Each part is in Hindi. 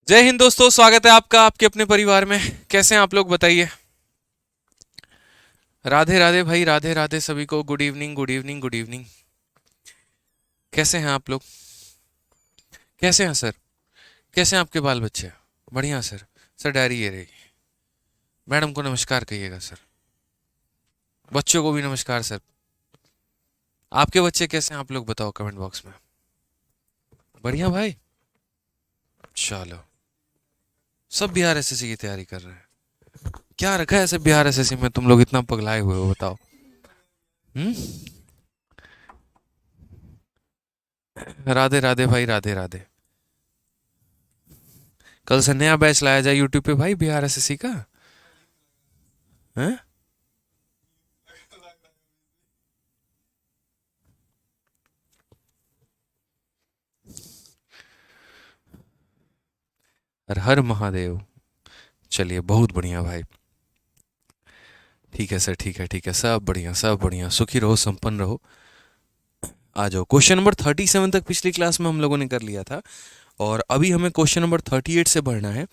जय हिंद दोस्तों, स्वागत है आपका आपके अपने परिवार में। कैसे हैं आप लोग, बताइए। राधे राधे भाई, राधे राधे सभी को। Good evening, good evening, good evening. कैसे हैं आप लोग? कैसे हैं सर? कैसे हैं आपके बाल बच्चे? बढ़िया सर। सर डायरी ये रहेगी। मैडम को नमस्कार कहिएगा सर। बच्चों को भी नमस्कार सर। आपके बच्चे कैसे हैं आप लोग बताओ कमेंट बॉक्स में। बढ़िया भाई। चलो। सब बिहार एसएससी की तैयारी कर रहे हैं। क्या रखा है ऐसे बिहार एसएससी में, तुम लोग इतना पगलाए हुए हो, बताओ। हम्म। राधे राधे भाई, राधे राधे। कल से नया बैच लाया जाए यूट्यूब पे भाई, बिहार एसएससी का। हैं? हर हर महादेव। चलिए, बहुत बढ़िया भाई। ठीक है सर, ठीक है, ठीक है, सब बढ़िया, सब बढ़िया, सुखी रहो, संपन्न रहो। आ जाओ, क्वेश्चन नंबर 37 तक पिछली क्लास में हम लोगों ने कर लिया था। और अभी हमें क्वेश्चन नंबर 38 से बढ़ना है।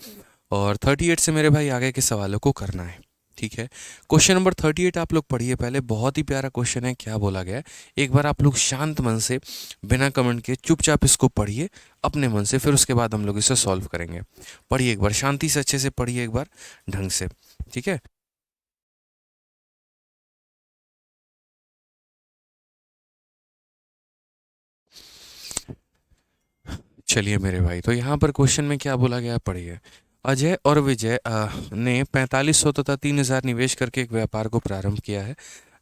और 38 से मेरे भाई आगे के सवालों को करना है। ठीक है। क्वेश्चन नंबर 38 आप लोग पढ़िए पहले, बहुत ही प्यारा क्वेश्चन है, क्या बोला गया है। एक बार आप लोग शांत मन से, बिना कमेंट के चुपचाप इसको पढ़िए अपने मन से, फिर उसके बाद हम लोग इसे सॉल्व करेंगे। पढ़िए एक बार शांति से, अच्छे से पढ़िए एक बार, ढंग से। ठीक है। चलिए मेरे भाई, तो यहाँ पर क्वेश्चन में क्या बोला गया है, पढ़िए। अजय और विजय ने 4500 तथा 3000 निवेश करके एक व्यापार को प्रारंभ किया है।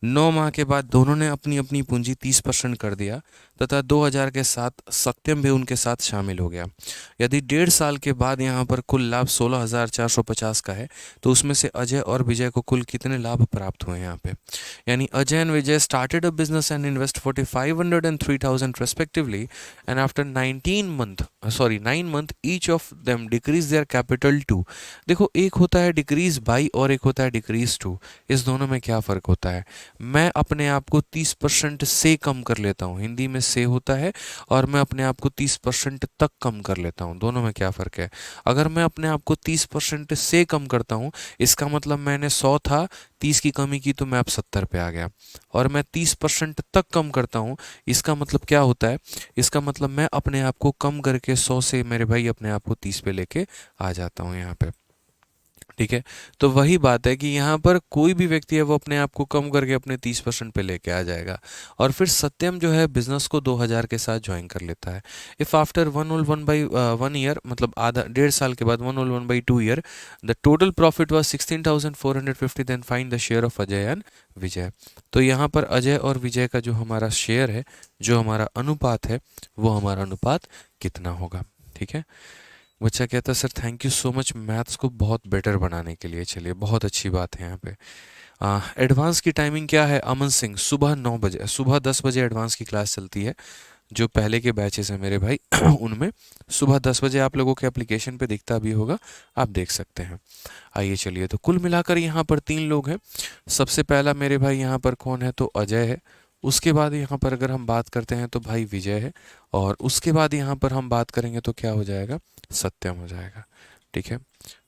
9 माह के बाद दोनों ने अपनी अपनी पूंजी 30% कर दिया तथा 2000 के साथ सत्यम भी उनके साथ शामिल हो गया। यदि 1.5 साल के बाद यहाँ पर कुल लाभ 16,450 का है, तो उसमें से अजय और विजय को कुल कितने लाभ प्राप्त हुए हैं यहाँ पे। यानी Ajay and Vijay started a business and invest 4500 and 3000 respectively, and after 9 month each of them decrease their capital to। देखो, एक होता है डिक्रीज बाई और एक होता है डिक्रीज टू। इस दोनों में क्या फ़र्क होता है? मैं अपने आप को 30% से कम कर लेता हूँ, हिंदी में से होता है, और मैं अपने आप को 30% तक कम कर लेता हूँ, दोनों में क्या फ़र्क है? अगर मैं अपने आप को 30% से कम करता हूँ, इसका मतलब मैंने 100 था, 30 की कमी की तो मैं अब 70 पे आ गया। और मैं 30% तक कम करता हूँ, इसका मतलब क्या होता है? इसका मतलब मैं अपने आप को कम करके 100 से मेरे भाई अपने आप को 30 पे लेके आ जाता हूँ यहाँ पे। ठीक है। तो वही बात है कि यहाँ पर कोई भी व्यक्ति है वो अपने आप को कम करके अपने 30% पे लेके आ जाएगा। और फिर सत्यम जो है बिजनेस को 2000 के साथ ज्वाइन कर लेता है। इफ आफ्टर 1/1 मतलब आधा 1.5 साल के बाद 1/2 year the total profit was 16,450, then find the share of Ajay and Vijay. तो यहाँ पर अजय और विजय का जो हमारा शेयर है, जो हमारा अनुपात है, वो हमारा अनुपात कितना होगा। ठीक है। बच्चा कहता है sir thank you so much maths को बहुत बेटर बनाने के लिए। चलिए, बहुत अच्छी बात है यहाँ पे। एडवांस की टाइमिंग क्या है अमन सिंह? सुबह 9 बजे, सुबह 10 बजे एडवांस की क्लास चलती है। जो पहले के बैचेस हैं मेरे भाई उनमें सुबह 10 बजे आप लोगों के एप्लीकेशन पे दिखता भी होगा, आप देख सकते हैं। आइए चलिए, तो कुल मिलाकर यहाँ पर 3 लोग हैं। सबसे पहला मेरे भाई यहाँ पर कौन है, तो अजय है। उसके बाद यहाँ पर अगर हम बात करते हैं तो भाई विजय है। और उसके बाद यहाँ पर हम बात करेंगे तो क्या हो जाएगा, सत्यम हो जाएगा। ठीक है।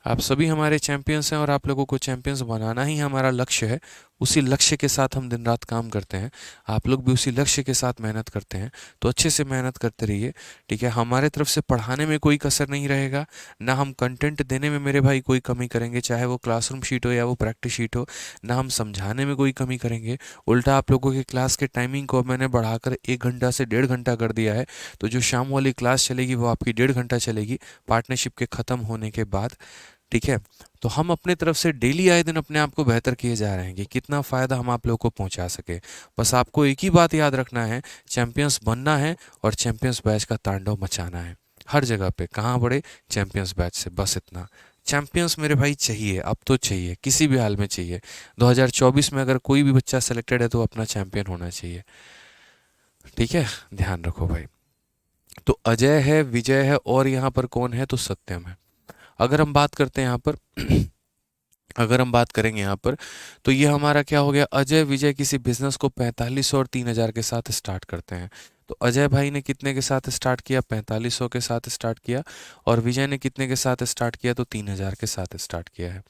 आप सभी हमारे चैंपियंस हैं और आप लोगों को चैंपियंस बनाना ही हमारा लक्ष्य है। उसी लक्ष्य के साथ हम दिन रात काम करते हैं। आप लोग भी उसी लक्ष्य के साथ मेहनत करते हैं, तो अच्छे से मेहनत करते रहिए। ठीक है। हमारे तरफ से पढ़ाने में कोई कसर नहीं रहेगा, ना हम कंटेंट देने में मेरे भाई कोई कमी करेंगे, चाहे वो क्लासरूम शीट हो या वो प्रैक्टिस शीट हो। ना हम समझाने में कोई कमी करेंगे। उल्टा आप लोगों की क्लास के टाइमिंग को मैंने बढ़ाकर 1 घंटा से 1.5 घंटा कर दिया है। तो जो शाम वाली क्लास चलेगी वो आपकी 1.5 घंटा चलेगी, पार्टनरशिप के ख़त्म होने के बाद। ठीक है। तो हम अपने तरफ से डेली आए दिन अपने आप को बेहतर किए जा रहे हैं कि कितना फ़ायदा हम आप लोगों को पहुंचा सके। बस आपको एक ही बात याद रखना है, चैंपियंस बनना है और चैंपियंस बैच का तांडव मचाना है। हर जगह पे कहाँ बढ़े, चैंपियंस बैच से, बस इतना। चैंपियंस मेरे भाई चाहिए, अब तो चाहिए, किसी भी हाल में चाहिए। 2024 में अगर कोई भी बच्चा सेलेक्टेड है तो अपना चैंपियन होना चाहिए। ठीक है। ध्यान रखो भाई। तो अजय है, विजय है, और यहाँ पर कौन है, तो सत्यम है। अगर हम बात करते हैं यहाँ पर अगर हम बात करेंगे यहाँ पर, तो ये हमारा क्या हो गया, अजय विजय किसी बिजनेस को 4500 और 3000 के साथ स्टार्ट करते हैं। तो अजय भाई ने कितने के साथ स्टार्ट किया? 4500 के साथ स्टार्ट किया। और विजय ने कितने के साथ स्टार्ट किया? तो 3000 के साथ स्टार्ट किया है।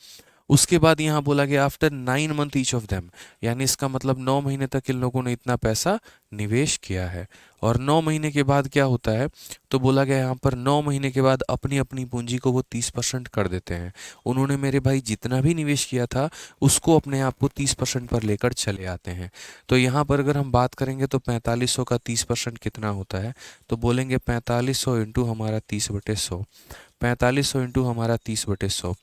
उसके बाद यहाँ बोला गया after 9 month each of them, यानी इसका मतलब 9 महीने तक इन लोगों ने इतना पैसा निवेश किया है। और 9 महीने के बाद क्या होता है? तो बोला गया यहाँ पर 9 महीने के बाद अपनी अपनी पूंजी को वो 30% कर देते हैं। उन्होंने मेरे भाई जितना भी निवेश किया था उसको अपने आप को 30% पर लेकर चले आते हैं। तो यहाँ पर अगर हम बात करेंगे तो 4500 का 30% कितना होता है? तो बोलेंगे 4500 इंटू हमारा 30/100। 4500 इंटू हमारा 30/100।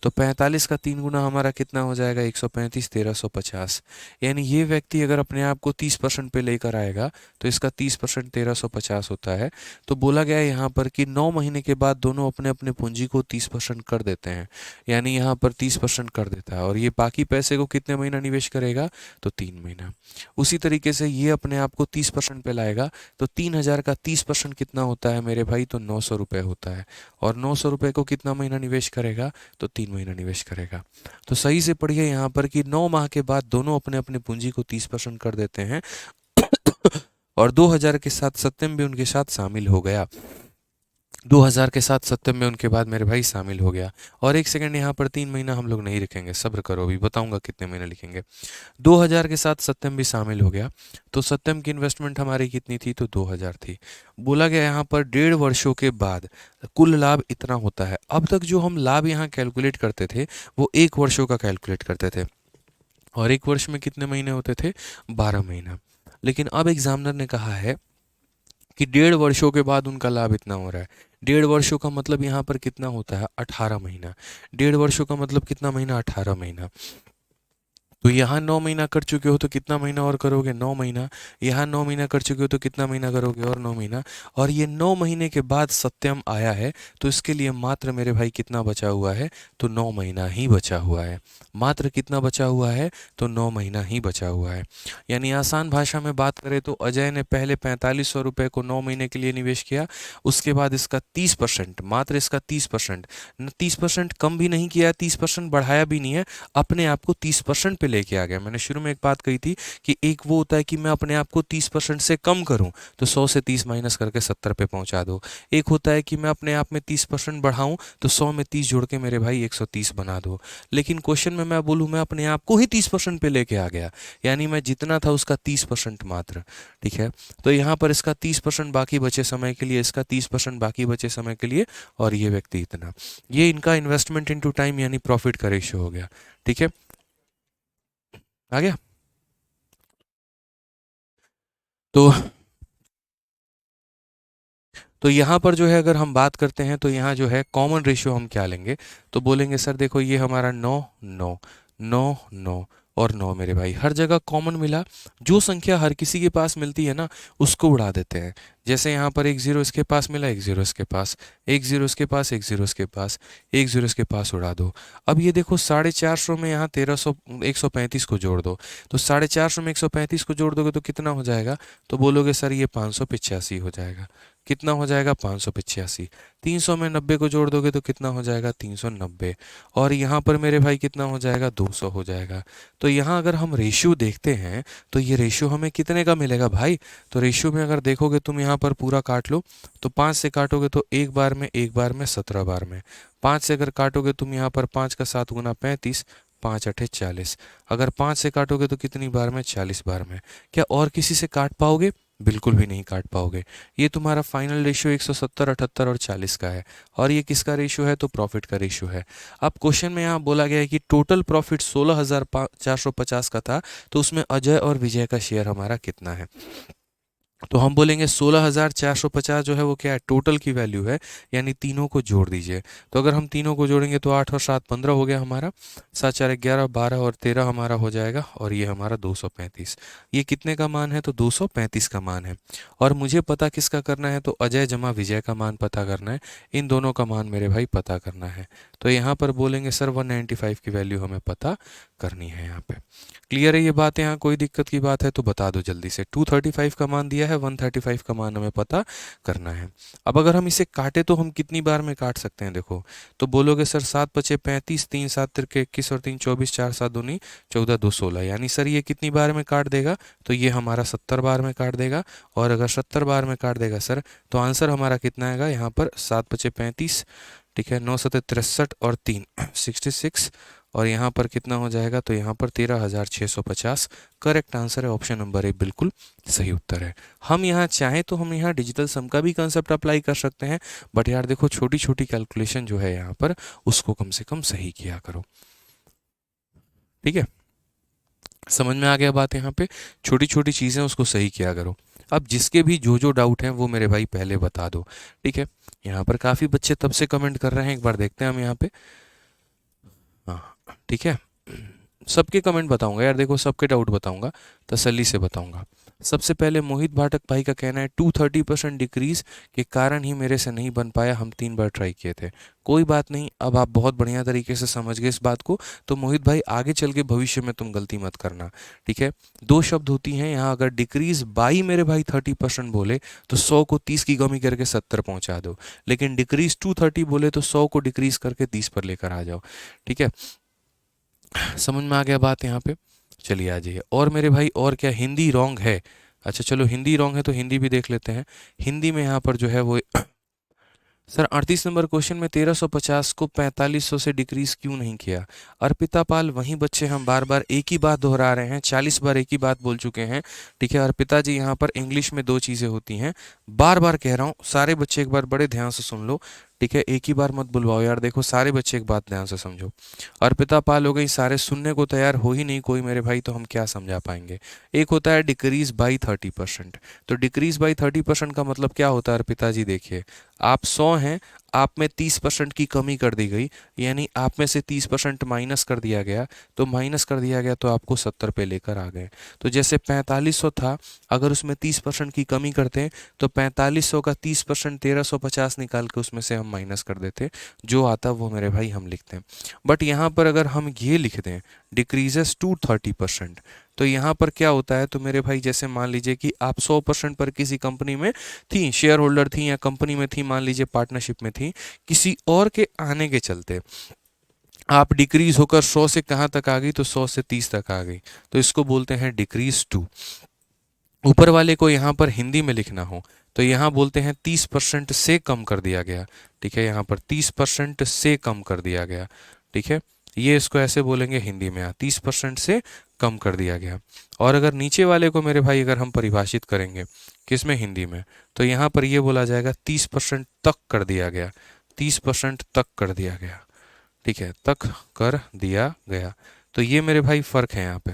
तो 45 का 3 गुना हमारा कितना हो जाएगा? 135, 1350। यानी ये व्यक्ति अगर अपने आप को 30% पे लेकर आएगा तो इसका 30% 1350 होता है। तो बोला गया है यहाँ पर कि 9 महीने के बाद दोनों अपने अपने पूंजी को 30% कर देते हैं। यानी यहाँ पर 30% कर देता है और ये बाकी पैसे को कितने महीना निवेश करेगा? तो 3 महीना। उसी तरीके से ये अपने आप को 30% पे लाएगा तो 3000 का 30% कितना होता है मेरे भाई? तो 900 रुपये होता है। और 900 रुपये को कितना महीना निवेश करेगा? तो 3 महीना निवेश करेगा। तो सही से पढ़िए यहाँ पर कि 9 माह के बाद दोनों अपने अपने पूंजी को 30% कर देते हैं। और 2000 के साथ सत्यम भी उनके साथ शामिल हो गया। 2000 के साथ सत्यम में उनके बाद मेरे भाई शामिल हो गया। और एक सेकंड, यहाँ पर 3 महीना हम लोग नहीं लिखेंगे, सब्र करो, अभी बताऊंगा कितने महीने लिखेंगे। 2000 के साथ सत्यम भी शामिल हो गया। तो सत्यम की इन्वेस्टमेंट हमारी कितनी थी? तो 2000 थी। बोला गया यहाँ पर 1.5 वर्षों के बाद कुल लाभ इतना होता है। अब तक जो हम लाभ यहाँ कैलकुलेट करते थे वो 1 वर्षों का कैलकुलेट करते थे। और 1 वर्ष में कितने महीने होते थे? 12 महीना। लेकिन अब एग्जामिनर ने कहा है कि 1.5 वर्षों के बाद उनका लाभ इतना हो रहा है। 1.5 वर्षों का मतलब यहाँ पर कितना होता है? 18 महीना। 1.5 वर्षों का मतलब कितना महीना? 18 महीना। तो यहाँ 9 महीना कर चुके हो तो कितना महीना और करोगे? 9 महीना। यहाँ 9 महीना कर चुके हो तो कितना महीना करोगे? और 9 महीना। और ये 9 महीने के बाद सत्यम आया है तो इसके लिए मात्र मेरे भाई कितना बचा हुआ है? तो 9 महीना ही बचा हुआ है। मात्र कितना बचा हुआ है? तो 9 महीना ही बचा हुआ है। यानी आसान भाषा में बात करें तो अजय ने पहले 4500 रुपये को 9 महीने के लिए निवेश किया। उसके बाद इसका 30%, मात्र इसका 30%, 30% कम भी नहीं किया, 30% बढ़ाया भी नहीं है, अपने आप को 30% पे लेके आ गया। मैंने शुरू में एक बात कही थी कि एक वो होता है कि मैं अपने आप को 30% से कम करूं तो 100 से 30 माइनस करके 70 पे पहुंचा दो। एक होता है कि मैं अपने आप में 30% बढ़ाऊं तो 100 में 30 जोड़ के मेरे भाई 130 बना दो। लेकिन क्वेश्चन में मैं बोलूं मैं अपने आप को ही 30% पे लेके आ गया, यानी मैं जितना था उसका 30% मात्र। ठीक है, तो यहाँ पर इसका 30% बाकी बचे समय के लिए, इसका 30% बाकी बचे समय के लिए, और ये व्यक्ति इतना। ये इनका इन्वेस्टमेंट इनटू टाइम यानी प्रॉफिट का रेशियो हो गया। ठीक है, आ गया। तो यहाँ पर जो है अगर हम बात करते हैं तो यहाँ जो है कॉमन रेशियो हम क्या लेंगे? तो बोलेंगे सर देखो ये हमारा 9 9 9 9 और 9 मेरे भाई, हर जगह कॉमन मिला। जो संख्या हर किसी के पास मिलती है ना उसको उड़ा देते हैं। जैसे यहाँ पर 1 0 इसके पास मिला, 1 0 इसके पास, 1 0 इसके पास, 1 0 इसके पास, 1 0 इसके पास, उड़ा दो। अब ये देखो 450 में यहाँ 1300 135 को जोड़ दो। तो 450 में 135 को जोड़ दोगे तो कितना हो जाएगा? तो बोलोगे सर ये 585 हो जाएगा। कितना हो जाएगा? 585। 300 में 90 को जोड़ दोगे तो कितना हो जाएगा? 390। और यहाँ पर मेरे भाई कितना हो जाएगा? 200 हो जाएगा। तो यहाँ अगर हम रेशियो देखते हैं तो ये रेशियो हमें कितने का मिलेगा भाई? तो रेशियो में अगर देखोगे तुम यहाँ पर पूरा काट लो तो 5 से काटोगे तो एक बार में 17 बार में। 5 से अगर काटोगे तुम यहाँ पर 5 का 7 गुना 35, 5 अठे 40। अगर 5 से काटोगे तो कितनी बार में? 40 बार में। क्या और किसी से काट पाओगे? बिल्कुल भी नहीं काट पाओगे। ये तुम्हारा फाइनल रेशियो 170, 78 और 40 का है। और ये किसका रेशियो है? तो प्रॉफिट का रेशियो है। अब क्वेश्चन में यहाँ बोला गया है कि टोटल प्रॉफिट 16,450 का था, तो उसमें अजय और विजय का शेयर हमारा कितना है? तो हम बोलेंगे 16,450 जो है वो क्या है? टोटल की वैल्यू है, यानी तीनों को जोड़ दीजिए। तो अगर हम तीनों को जोड़ेंगे तो 8 और 7 15 हो गया हमारा, 7 4 11 12 और 13 हमारा हो जाएगा, और ये हमारा 235। ये कितने का मान है? तो 235 का मान है। और मुझे पता किसका करना है? तो अजय जमा विजय का मान पता करना है। इन दोनों का मान मेरे भाई पता करना है। तो यहाँ पर बोलेंगे सर 195 की वैल्यू हमें पता करनी है यहाँ पे। क्लियर है ये बात? यहाँ कोई दिक्कत की बात है तो बता दो जल्दी से। 235 का मान दिया है, 135 का मान हमें पता करना है। अब अगर हम इसे काटे तो हम कितनी बार में काट सकते हैं देखो, तो बोलोगे सर 7 पचे 35, 3 7 तिरके 21 और 3 24, 4 7 दूनी 14, 2 16, यानी सर ये कितनी बार में काट देगा? तो ये हमारा 70 बार में काट देगा। और अगर 70 बार में काट देगा सर, तो आंसर हमारा कितना आएगा यहाँ पर? 7 पचे 35, ठीक है, 9 सत्ते 63 और 3 66, और यहाँ पर कितना हो जाएगा? तो यहाँ पर 13,650। करेक्ट आंसर है ऑप्शन नंबर ए, बिल्कुल सही उत्तर है। हम यहाँ चाहें तो हम यहाँ डिजिटल सम का भी कंसेप्ट अप्लाई कर सकते हैं, बट यार देखो छोटी छोटी कैलकुलेशन जो है यहाँ पर उसको कम से कम सही किया करो, ठीक है? समझ में आ गया बात? यहाँ पे छोटी छोटी चीज़ें उसको सही किया करो। अब जिसके भी जो जो डाउट हैं वो मेरे भाई पहले बता दो, ठीक है? यहाँ पर काफ़ी बच्चे तब से कमेंट कर रहे हैं, एक बार देखते हैं हम यहाँ पे। हाँ ठीक है, सबके कमेंट बताऊंगा यार, देखो सबके डाउट बताऊंगा, तसल्ली से बताऊंगा। सबसे पहले मोहित भाटक भाई का कहना है 230% डिक्रीज के कारण ही मेरे से नहीं बन पाया, हम 3 बार ट्राई किए थे। कोई बात नहीं, अब आप बहुत बढ़िया तरीके से समझ गए इस बात को, तो मोहित भाई आगे चल के भविष्य में तुम गलती मत करना, ठीक है? 2 शब्द होती हैं यहाँ, अगर डिक्रीज बाई मेरे भाई 30% बोले तो 100 को 30 की कमी करके 70 पहुंचा दो, लेकिन डिक्रीज 230 बोले तो 100 को डिक्रीज करके 30 पर लेकर आ जाओ, ठीक है? समझ में आ गया बात यहाँ पे? चलिए आ जाइए। और मेरे भाई और क्या हिंदी रॉन्ग है? अच्छा चलो हिंदी रॉन्ग है तो हिंदी भी देख लेते हैं। हिंदी में यहाँ पर जो है वो सर 38 नंबर क्वेश्चन में 1350 को 4500 से डिक्रीज क्यों नहीं किया? अर्पिता पाल, वहीं बच्चे हम बार बार एक ही बात दोहरा रहे हैं, 40 बार एक ही बात बोल चुके हैं, ठीक है? अर्पिता जी यहाँ पर इंग्लिश में 2 चीज़ें होती हैं, बार बार कह रहा हूँ, सारे बच्चे एक बार बड़े ध्यान से सुन लो, ठीक है? एक ही बार मत बुलवाओ यार, देखो सारे बच्चे एक बात ध्यान से समझो। अर्पिता पाल हो गई, सारे सुनने को तैयार हो ही नहीं कोई मेरे भाई, तो हम क्या समझा पाएंगे? एक होता है डिक्रीज बाई 30%, तो डिक्रीज बाई 30% का मतलब क्या होता है अर्पिता जी? देखिए आप 100 हैं, आप में 30% की कमी कर दी गई, यानी आप में से 30% माइनस कर दिया गया, तो माइनस कर दिया गया तो आपको 70 पे लेकर आ गए। तो जैसे 4500 था, अगर उसमें 30% की कमी करते हैं तो 4500 का 30% 1350 निकाल के उसमें से हम माइनस कर देते, जो आता वो मेरे भाई हम लिखते हैं। बट यहाँ पर अगर हम ये लिख दें डिक्रीजेस टू 30%, तो यहाँ पर क्या होता है? तो मेरे भाई जैसे मान लीजिए कि आप 100% पर किसी कंपनी में थी, शेयर होल्डर थी या कंपनी में थी, मान लीजिए पार्टनरशिप में थी, किसी और के आने के चलते आप डिक्रीज होकर 100 से कहाँ तक आ गई? तो 100 से 30 तक आ गई, तो इसको बोलते हैं डिक्रीज टू। ऊपर वाले को यहाँ पर हिंदी में लिखना हो तो यहाँ बोलते हैं 30% से कम कर दिया गया, ठीक है? यहाँ पर 30% से कम कर दिया गया, ठीक है? ये इसको ऐसे बोलेंगे हिंदी में, 30% से कम कर दिया गया। और अगर नीचे वाले को मेरे भाई अगर हम परिभाषित करेंगे किसमें? हिंदी में, तो यहाँ पर ये बोला जाएगा 30% तक कर दिया गया, 30% तक कर दिया गया, ठीक है? तक कर दिया गया। तो ये मेरे भाई फर्क है यहाँ पे,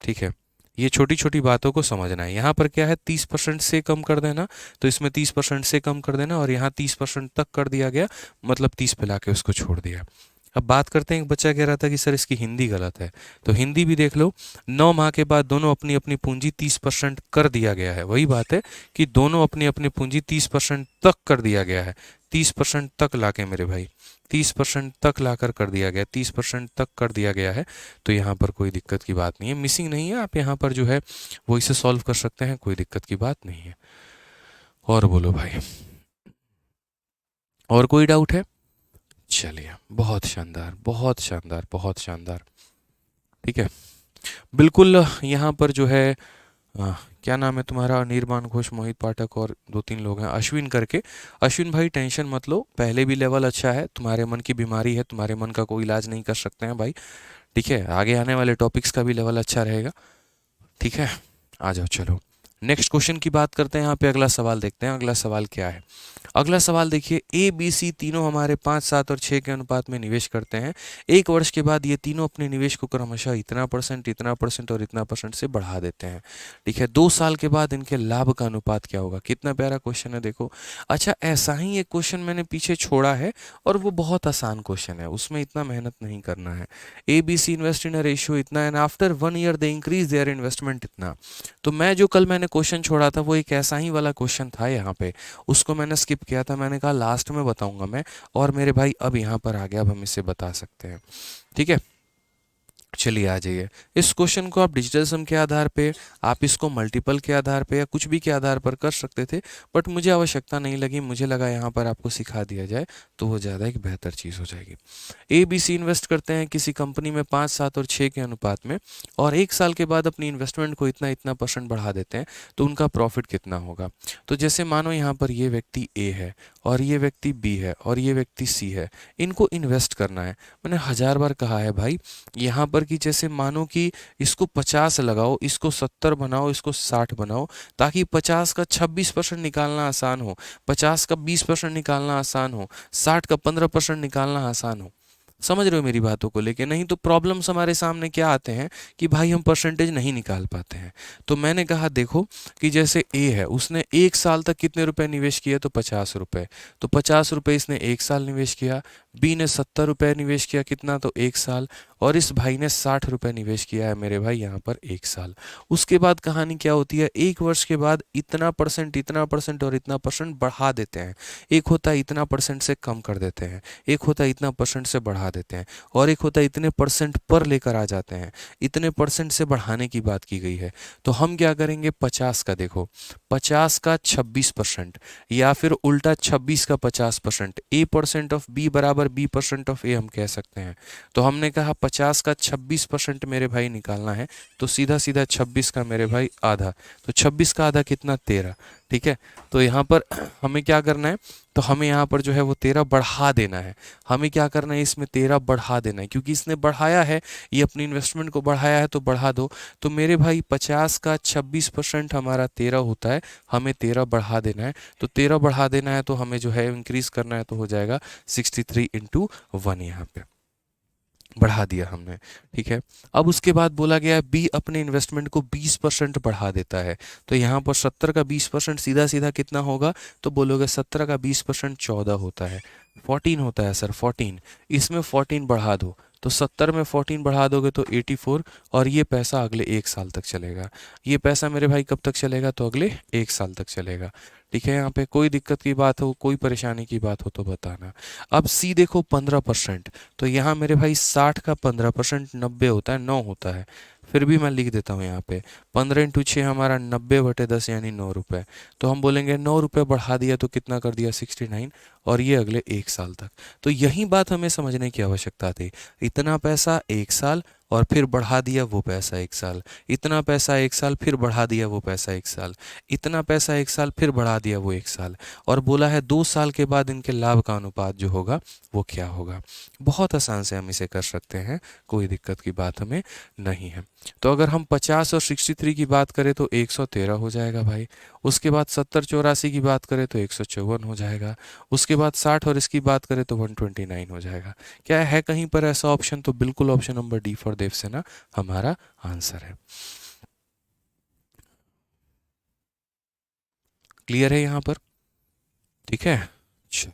ठीक है? ये छोटी छोटी बातों को समझना है। यहाँ पर क्या है? 30% से कम कर देना, तो इसमें 30% से कम कर देना, और यहाँ 30% तक कर दिया गया, मतलब 30 पे लाके उसको छोड़ दिया। अब बात करते हैं, एक बच्चा कह रहा था कि सर इसकी हिंदी गलत है, तो हिंदी भी देख लो। 9 माह के बाद दोनों अपनी अपनी पूंजी 30% कर दिया गया है, वही बात है कि दोनों अपनी अपनी पूंजी 30% तक कर दिया गया है, 30% तक लाके मेरे भाई 30% तक लाकर कर दिया गया, 30% तक कर दिया गया है, तो यहाँ पर कोई दिक्कत की बात नहीं है, मिसिंग नहीं है, आप यहाँ पर जो है वो इसे सॉल्व कर सकते हैं, कोई दिक्कत की बात नहीं है। और बोलो भाई, और कोई डाउट है? चलिए बहुत शानदार, बहुत शानदार, बहुत शानदार, ठीक है? बिल्कुल यहाँ पर जो है क्या नाम है तुम्हारा? निर्माण घोष, मोहित पाठक और 2-3 लोग हैं अश्विन करके। अश्विन भाई टेंशन मत लो, पहले भी लेवल अच्छा है, तुम्हारे मन की बीमारी है, तुम्हारे मन का कोई इलाज नहीं कर सकते हैं भाई, ठीक है? आगे आने वाले टॉपिक्स का भी लेवल अच्छा रहेगा, ठीक है? आ जाओ चलो नेक्स्ट क्वेश्चन की बात करते हैं। यहाँ पे अगला सवाल देखते हैं, अगला सवाल क्या है? अगला सवाल देखिए, ए बी सी तीनों हमारे 5, 7 और 6 के अनुपात में निवेश करते हैं। 1 वर्ष के बाद ये तीनों अपने निवेश को क्रमशः इतना परसेंट, इतना परसेंट और इतना परसेंट से बढ़ा देते हैं, ठीक है? 2 साल के बाद इनके लाभ का अनुपात क्या होगा? कितना प्यारा क्वेश्चन है देखो। अच्छा ऐसा ही एक क्वेश्चन मैंने पीछे छोड़ा है और वो बहुत आसान क्वेश्चन है, उसमें इतना मेहनत नहीं करना है। A B C invest in a ratio इतना and after 1 year they increase their investment इतना। तो मैं जो कल मैंने क्वेश्चन छोड़ा था वो एक ऐसा ही वाला क्वेश्चन था यहाँ पे, उसको मैंने स्किप किया था, मैंने कहा लास्ट में बताऊंगा मैं, और मेरे भाई अब यहाँ पर आ गया, अब हम इसे बता सकते हैं, ठीक है? चलिए आ जाइए। इस क्वेश्चन को आप डिजिटल सम के आधार पे, आप इसको मल्टीपल के आधार पे या कुछ भी के आधार पर कर सकते थे, बट मुझे आवश्यकता नहीं लगी। मुझे लगा यहाँ पर आपको सिखा दिया जाए तो वो ज़्यादा एक बेहतर चीज़ हो जाएगी। ए बी सी इन्वेस्ट करते हैं किसी कंपनी में 5, 7 और 6 के अनुपात में, और 1 साल के बाद अपनी इन्वेस्टमेंट को इतना इतना % बढ़ा देते हैं, तो उनका प्रॉफिट कितना होगा। तो जैसे मानो यहाँ पर ये व्यक्ति ए है और ये व्यक्ति बी है और ये व्यक्ति सी है, इनको इन्वेस्ट करना है। मैंने 1000 बार कहा है भाई, यहाँ पर कि जैसे मानो कि इसको 50 लगाओ, इसको 70 बनाओ, इसको 60 बनाओ, ताकि 50 का 26% निकालना आसान हो, 50 का 20% निकालना आसान हो, 60 का 15% निकालना आसान हो। समझ रहे हो मेरी बातों को लेके? नहीं तो प्रॉब्लम्स हमारे सामने क्या आते हैं कि भाई हम परसेंटेज नहीं निकाल पाते हैं। तो मैंने कहा देखो कि जैसे ए है, उसने 1 साल तक कितने रुपए निवेश किए, तो 50 रुपए। तो 50 रुपए इसने 1 साल निवेश किया। बी ने 70 रुपए निवेश किया, कितना, तो 1 साल। और इस भाई ने 60 रुपए निवेश किया है मेरे भाई यहाँ पर 1 साल। उसके बाद कहानी क्या होती है, 1 वर्ष के बाद इतना % इतना % और इतना % बढ़ा देते हैं। एक होता है इतना % से कम कर देते हैं, एक होता है इतना % से बढ़ा देते हैं, और एक होता है इतने % पर लेकर आ जाते हैं। इतने % से बढ़ाने की बात की गई है। तो हम क्या करेंगे, 50 का देखो, 50 का 26%, या फिर उल्टा 26 का 50%, A% ऑफ बी बराबर B% ऑफ ए हम कह सकते हैं। तो हमने कहा 50 का 26% मेरे भाई निकालना है, तो सीधा सीधा 26 का मेरे भाई आधा, तो 26 का आधा कितना, 13। ठीक है, तो यहाँ पर हमें क्या करना है, तो हमें यहाँ पर जो है वो 13 बढ़ा देना है। हमें क्या करना है, इसमें 13 बढ़ा देना है, क्योंकि इसने बढ़ाया है, ये अपनी इन्वेस्टमेंट को बढ़ाया है, तो बढ़ा दो। तो मेरे भाई 50 का 26% हमारा 13 होता है, हमें 13 बढ़ा देना है। तो 13 बढ़ा देना है तो हमें जो है इंक्रीज करना है, तो हो जाएगा 63 इंटू 1, यहाँ पे बढ़ा दिया हमने। ठीक है, अब उसके बाद बोला गया है बी अपने इन्वेस्टमेंट को 20% बढ़ा देता है। तो यहाँ पर 70 का 20% सीधा सीधा कितना होगा, तो बोलोगे 70 का 20% 14 होता है, 14 होता है सर, 14। इसमें 14 बढ़ा दो, तो 70 में 14 बढ़ा दोगे तो 84, और ये पैसा अगले 1 साल तक चलेगा। ये पैसा मेरे भाई कब तक चलेगा, तो अगले 1 साल तक चलेगा। ठीक है, यहाँ पे कोई दिक्कत की बात हो, कोई परेशानी की बात हो तो बताना। अब सी देखो 15%, तो यहाँ मेरे भाई 60 का 15% 90 होता है, 9 होता है। फिर भी मैं लिख देता हूँ यहाँ पे 15 इंटू 6 हमारा 90/10 यानी 9 रुपये। तो हम बोलेंगे 9 रुपये बढ़ा दिया तो कितना कर दिया, 69, और ये अगले 1 साल तक। तो यही बात हमें समझने की आवश्यकता थी। इतना पैसा 1 साल, और फिर बढ़ा दिया वो पैसा 1 साल, इतना पैसा 1 साल, फिर बढ़ा दिया वो पैसा 1 साल, इतना पैसा 1 साल, फिर बढ़ा दिया वो 1 साल, और बोला है 2 साल के बाद इनके लाभ का अनुपात जो होगा वो क्या होगा। बहुत आसान से हम इसे कर सकते हैं, कोई दिक्कत की बात हमें नहीं है। तो अगर हम 50 और 63 की बात करें तो 113 हो जाएगा भाई। उसके बाद 70 84 की बात करें तो 154 हो जाएगा। उसके बाद 60 और इसकी बात करें तो 129 हो जाएगा। क्या है कहीं पर ऐसा ऑप्शन, तो बिल्कुल option number D for Devsena हमारा आंसर है। क्लियर है यहाँ पर? ठीक है, चलो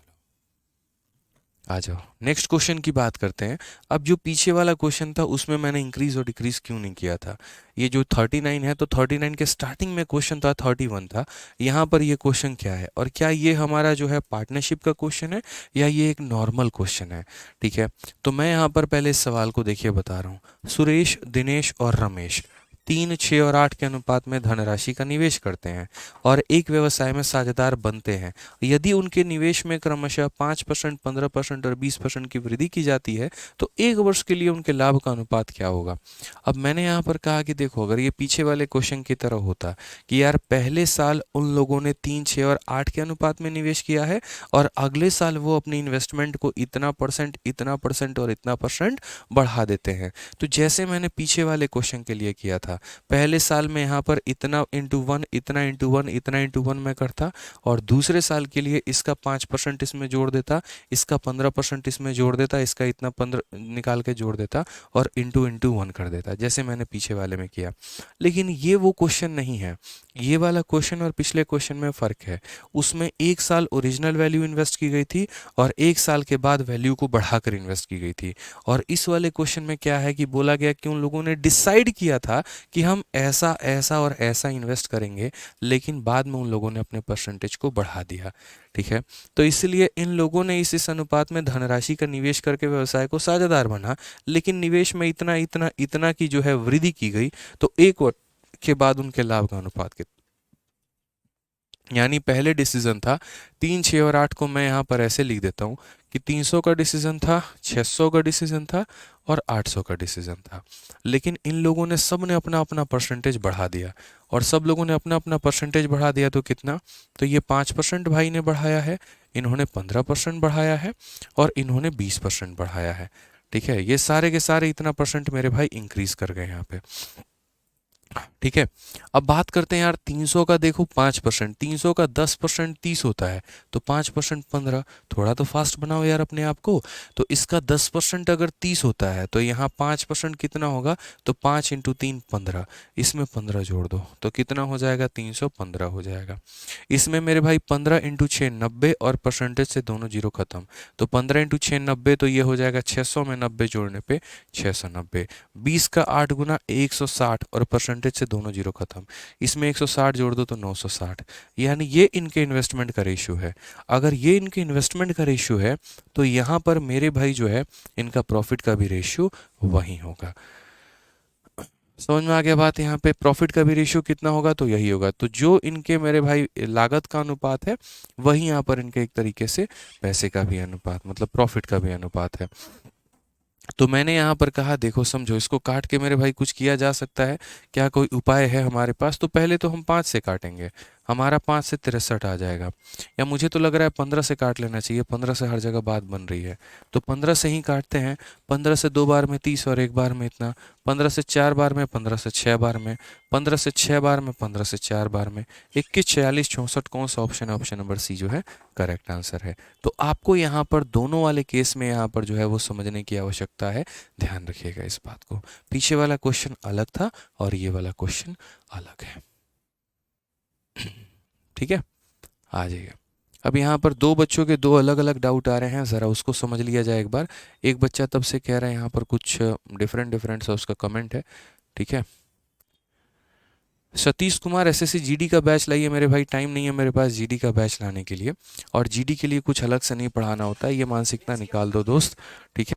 आ जाओ नेक्स्ट क्वेश्चन की बात करते हैं। अब जो पीछे वाला क्वेश्चन था उसमें मैंने इंक्रीज और डिक्रीज क्यों नहीं किया था। ये जो 39 है, तो 39 के स्टार्टिंग में क्वेश्चन था 31 था। यहाँ पर ये क्वेश्चन क्या है, और क्या ये हमारा जो है पार्टनरशिप का क्वेश्चन है या ये एक नॉर्मल क्वेश्चन है। ठीक है, तो मैं यहाँ पर पहले इस सवाल को देखिए बता रहा हूँ। सुरेश, दिनेश और रमेश 3, 6 और 8 के अनुपात में धनराशि का निवेश करते हैं और एक व्यवसाय में साझेदार बनते हैं। यदि उनके निवेश में क्रमशः 5%, 15% और 20% की वृद्धि की जाती है, तो 1 वर्ष के लिए उनके लाभ का अनुपात क्या होगा। अब मैंने यहाँ पर कहा कि देखो, अगर ये पीछे वाले क्वेश्चन की तरह होता कि यार पहले साल उन लोगों ने 3, 6 और 8 के अनुपात में निवेश किया है, और अगले साल वो अपनी इन्वेस्टमेंट को इतना % इतना % और इतना % बढ़ा देते हैं। तो जैसे मैंने पीछे वाले क्वेश्चन के लिए किया था, पहले साल में यहाँ पर इतना इंटू 1, इतना इंटू 1, इतना इंटू 1 मैं करता, और दूसरे साल के लिए इसका 5% इसमें जोड़ देता, इसका 15% इसमें जोड़ देता, इसका इतना 15 निकाल के जोड़ देता, और इंटू इंटू 1 कर देता, जैसे मैंने पीछे वाले में किया। लेकिन ये वो क्वेश्चन नहीं है। ये वाला क्वेश्चन और पिछले क्वेश्चन में फ़र्क है। उसमें 1 साल ओरिजिनल वैल्यू इन्वेस्ट की गई थी, और 1 साल के बाद वैल्यू को बढ़ाकर इन्वेस्ट की गई थी। और इस वाले क्वेश्चन में क्या है कि बोला गया कि उन लोगों ने डिसाइड किया था कि हम ऐसा ऐसा और ऐसा इन्वेस्ट करेंगे, लेकिन बाद में उन लोगों ने अपने परसेंटेज को बढ़ा दिया। ठीक है, तो इसलिए इन लोगों ने इस अनुपात में धनराशि का निवेश करके व्यवसाय को साझेदार बना, लेकिन निवेश में इतना इतना इतना की जो है वृद्धि की गई, तो एक वर्ष के बाद उनके लाभ का अनुपात कितना, यानी पहले डिसीजन था 3, 6 और 8 को मैं यहाँ पर ऐसे लिख देता हूँ कि 300 का डिसीजन था, 600 का डिसीजन था और 800 का डिसीजन था। लेकिन इन लोगों ने सब ने अपना अपना परसेंटेज बढ़ा दिया, और सब लोगों ने अपना अपना परसेंटेज बढ़ा दिया तो कितना, तो ये 5% भाई ने बढ़ाया है, इन्होंने 15% बढ़ाया है और इन्होंने 20% बढ़ाया है। ठीक है, ये सारे के सारे इतना परसेंट मेरे भाई इंक्रीज कर गए यहाँ पे। ठीक है, अब बात करते हैं यार 300 का, देखो 5%, 300 का 10% 30 होता है, तो 5% 15, थोड़ा तो फास्ट बनाओ यार अपने आप को। तो इसका 10% अगर 30 होता है तो यहाँ 5% कितना होगा, तो 5 इंटू 3 15, इसमें 15 जोड़ दो तो कितना हो जाएगा, 315 हो जाएगा। इसमें मेरे भाई 15 इंटू 6 90, और परसेंटेज से दोनों जीरो खत्म, तो 15 इंटू 6 90, तो ये हो जाएगा 600 में 90 जोड़ने पे 690। 20 का 8 गुना 160, और परसेंटेज से दोनों जीरो खत्म, इसमें 160 जोड़ दो तो 960। यानी ये इनके इन्वेस्टमेंट का रेशियो है। अगर ये इनके इन्वेस्टमेंट का रेशियो है, तो यहाँ पर मेरे भाई जो है इनका प्रॉफिट का भी रेशियो वही होगा। समझ में आ गया बात, यहाँ पे प्रॉफिट का भी रेशियो कितना होगा, तो यही होगा। तो जो इनके मेरे भाई लागत का अनुपात है, वही यहाँ पर इनके एक तरीके से पैसे का भी अनुपात, मतलब प्रॉफिट का भी अनुपात है। तो मैंने यहाँ पर कहा देखो समझो, इसको काट के मेरे भाई कुछ किया जा सकता है क्या, कोई उपाय है हमारे पास? तो पहले तो हम 5 से काटेंगे, हमारा 5 से 63 आ जाएगा, या मुझे तो लग रहा है 15 से काट लेना चाहिए, 15 से हर जगह बात बन रही है, तो 15 से ही काटते हैं। 15 से 2 बार में 30 और 1 बार में इतना, 15 से 4 बार में, 15 से 6 बार में, 15 से 6 बार में, 15 से 4 बार में, 21, 46, 64, कौन सा ऑप्शन है? ऑप्शन नंबर सी जो है करेक्ट आंसर है। तो आपको यहाँ पर दोनों वाले केस में यहाँ पर जो है वो समझने की आवश्यकता है, ध्यान रखिएगा इस बात को। पीछे वाला क्वेश्चन अलग था और ये वाला क्वेश्चन अलग है। ठीक है, आ जाइए। अब यहाँ पर दो बच्चों के दो अलग अलग डाउट आ रहे हैं, ज़रा उसको समझ लिया जाए एक बार। एक बच्चा तब से कह रहा है यहाँ पर कुछ डिफरेंट डिफरेंट सा उसका कमेंट है। ठीक है, सतीश कुमार एसएससी जीडी का बैच लाइए मेरे भाई, टाइम नहीं है मेरे पास जीडी का बैच लाने के लिए, और जीडी के लिए कुछ अलग से नहीं पढ़ाना होता है, ये मानसिकता निकाल दो दोस्त। ठीक है,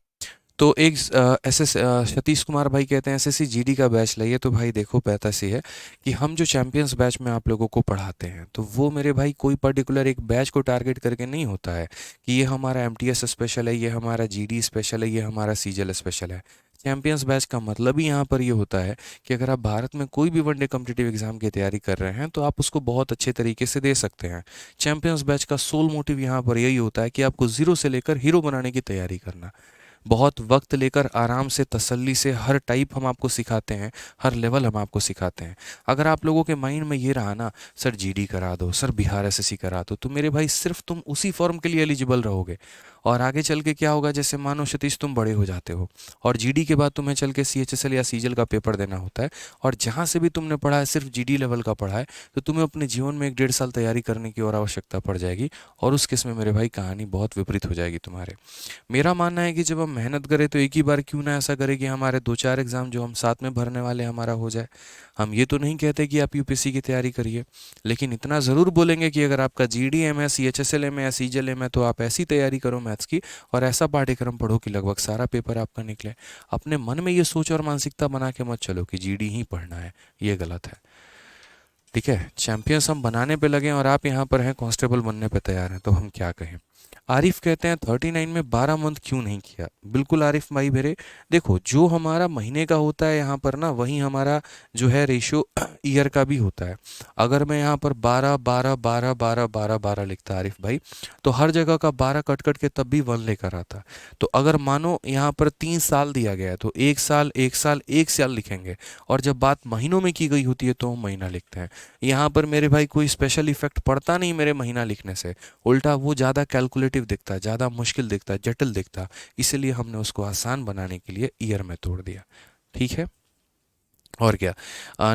तो एक सतीश कुमार भाई कहते हैं एसएससी जीडी का बैच लाइए। तो भाई देखो बात ऐसी है कि हम जो चैंपियंस बैच में आप लोगों को पढ़ाते हैं, तो वो मेरे भाई कोई पर्टिकुलर एक बैच को टारगेट करके नहीं होता है कि ये हमारा एमटीएस स्पेशल है, ये हमारा जीडी स्पेशल है, ये हमारा सीजीएल स्पेशल है। चैंपियंस बैच का मतलब ही यहाँ पर ये होता है कि अगर आप भारत में कोई भी वनडे कॉम्पिटिटिव एग्जाम की तैयारी कर रहे हैं, तो आप उसको बहुत अच्छे तरीके से दे सकते हैं। चैंपियंस बैच का सोल मोटिव यहाँ पर यही होता है कि आपको जीरो से लेकर हीरो बनाने की तैयारी करना। बहुत वक्त लेकर आराम से तसल्ली से हर टाइप हम आपको सिखाते हैं, हर लेवल हम आपको सिखाते हैं। अगर आप लोगों के माइंड में ये रहा ना, सर जीडी करा दो, सर बिहार एसएससी करा दो, तो मेरे भाई सिर्फ तुम उसी फॉर्म के लिए एलिजिबल रहोगे। और आगे चल के क्या होगा, जैसे मानो सतीश तुम बड़े हो जाते हो और जीडी के बाद तुम्हें चल के सीएचएसएल या सीजीएल का पेपर देना होता है, और जहाँ से भी तुमने पढ़ा है सिर्फ जीडी लेवल का पढ़ा है, तो तुम्हें अपने जीवन में 1.5 साल तैयारी करने की और आवश्यकता पड़ जाएगी, और उस केस में मेरे भाई कहानी बहुत विपरीत हो जाएगी तुम्हारे। मेरा मानना है कि जब हम मेहनत करें तो एक ही बार क्यों ना ऐसा करें कि हमारे 2-4 एग्ज़ाम जो हम साथ में भरने वाले हमारा हो जाए। हम ये तो नहीं कहते कि आप यूपीएससी की तैयारी करिए, लेकिन इतना ज़रूर बोलेंगे कि अगर आपका जीडीएम है, सीएचएसएल है, सीजीएल है, तो आप ऐसी तैयारी करो मैथ्स की और ऐसा पाठ्यक्रम पढ़ो कि लगभग सारा पेपर आपका निकले। अपने मन में ये सोच और मानसिकता बना के मत चलो कि जीडी ही पढ़ना है, ये गलत है। ठीक है, चैंपियंस हम बनाने पे लगे और आप यहाँ पर हैं कांस्टेबल बनने पे तैयार हैं, तो हम क्या कहें। आरिफ कहते हैं 39 में 12 मंथ क्यों नहीं किया? बिल्कुल आरिफ भाई मेरे, देखो जो हमारा महीने का होता है यहाँ पर ना, वही हमारा जो है रेशियो ईयर का भी होता है। अगर मैं यहाँ पर 12 12 12 12 12 12 लिखता आरिफ भाई, तो हर जगह का 12 कट कट के तब भी 1 लेकर आता। तो अगर मानो यहाँ पर 3 साल दिया गया है, तो 1 साल 1 साल 1 साल लिखेंगे, और जब बात महीनों में की गई होती है तो हम महीना लिखते हैं। यहाँ पर मेरे भाई कोई स्पेशल इफेक्ट पड़ता नहीं मेरे महीना लिखने से, उल्टा वो ज़्यादा कैलकुलेटिव दिखता है, ज़्यादा मुश्किल दिखता है, जटिल दिखता है, इसलिए हमने उसको आसान बनाने के लिए ईयर में तोड़ दिया। ठीक है, और क्या।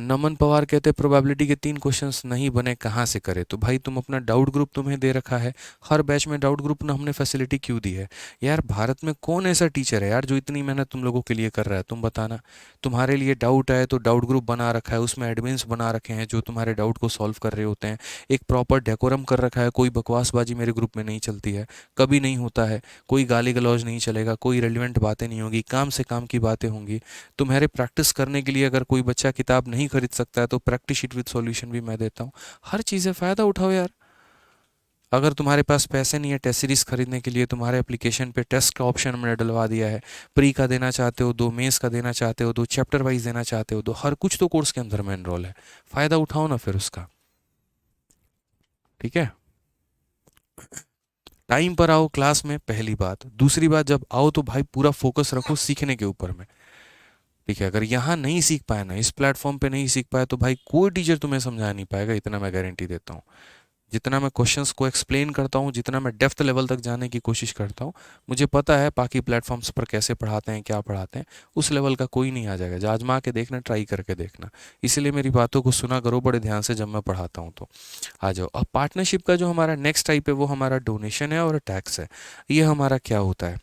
नमन पवार कहते हैं प्रोबेबिलिटी के 3 क्वेश्चंस नहीं बने कहाँ से करें। तो भाई तुम अपना डाउट ग्रुप तुम्हें दे रखा है, हर बैच में डाउट ग्रुप ना हमने फैसिलिटी क्यों दी है। यार भारत में कौन ऐसा टीचर है यार जो इतनी मेहनत तुम लोगों के लिए कर रहा है, तुम बताना। तुम्हारे लिए डाउट है तो डाउट ग्रुप बना रखा है, उसमें एडमिन्स बना रखे हैं जो तुम्हारे डाउट को सॉल्व कर रहे होते हैं। एक प्रॉपर डेकोरम कर रखा है, कोई बकवासबाजी मेरे ग्रुप में नहीं चलती है, कभी नहीं होता है। कोई गाली गलौज नहीं चलेगा, कोई रेलिवेंट बातें नहीं होगी, काम से काम की बातें होंगी। तुम्हारे प्रैक्टिस करने के लिए अगर कोई बच्चा किताब नहीं खरीद सकता है तो प्रैक्टिस शीट विद सॉल्यूशन भी मैं देता हूँ। हर चीज़ है, फ़ायदा उठाओ यार। अगर तुम्हारे पास पैसे नहीं है टेस्ट सीरीज खरीदने के लिए, तुम्हारे एप्लीकेशन पे टेस्ट का ऑप्शन मैंने डलवा दिया है। प्री का देना चाहते हो, 2 मेंस का देना चाहते हो, 2 चैप्टर वाइज देना चाहते हो, तो हर कुछ तो कोर्स के अंदर में एनरोल है। फ़ायदा उठाओ ना फिर उसका। ठीक है। टाइम पर आओ क्लास में, पहली बात। दूसरी बात, जब आओ तो भाई पूरा फोकस रखो सीखने के ऊपर में। ठीक है। अगर यहाँ नहीं सीख पाए ना, इस प्लेटफॉर्म पे नहीं सीख पाए, तो भाई कोई टीचर तुम्हें समझा नहीं पाएगा, इतना मैं गारंटी देता हूँ। जितना मैं क्वेश्चंस को एक्सप्लेन करता हूँ, जितना मैं डेप्थ लेवल तक जाने की कोशिश करता हूँ, मुझे पता है बाकी प्लेटफॉर्म्स पर कैसे पढ़ाते हैं, क्या पढ़ाते हैं। उस लेवल का कोई नहीं आ जाएगा। जो आजमा के देखना, ट्राई करके देखना। इसलिए मेरी बातों को सुना करो बड़े ध्यान से जब मैं पढ़ाता हूँ तो। आ जाओ अब पार्टनरशिप का जो हमारा नेक्स्ट टाइप है वो हमारा डोनेशन है और टैक्स है। ये हमारा क्या होता है,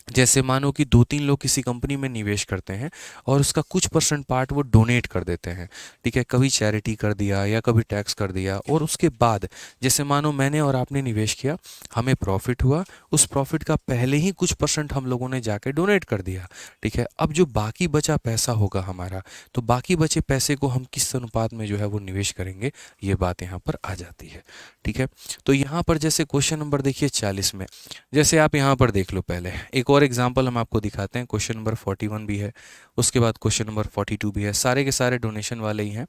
जैसे मानो कि 2-3 लोग किसी कंपनी में निवेश करते हैं और उसका कुछ परसेंट पार्ट वो डोनेट कर देते हैं। ठीक है, कभी चैरिटी कर दिया या कभी टैक्स कर दिया। और उसके बाद जैसे मानो मैंने और आपने निवेश किया, हमें प्रॉफिट हुआ, उस प्रॉफिट का पहले ही कुछ परसेंट हम लोगों ने जाके डोनेट कर दिया। ठीक है, अब जो बाकी बचा पैसा होगा हमारा, तो बाकी बचे पैसे को हम किस अनुपात में जो है वो निवेश करेंगे, ये बात यहाँ पर आ जाती है। ठीक है, तो यहाँ पर जैसे क्वेश्चन नंबर देखिए 40 में, जैसे आप यहाँ पर देख लो। पहले एक और एग्जांपल हम आपको दिखाते हैं। क्वेश्चन नंबर 41 भी है, उसके बाद क्वेश्चन नंबर 42 भी है, सारे के सारे डोनेशन वाले ही हैं।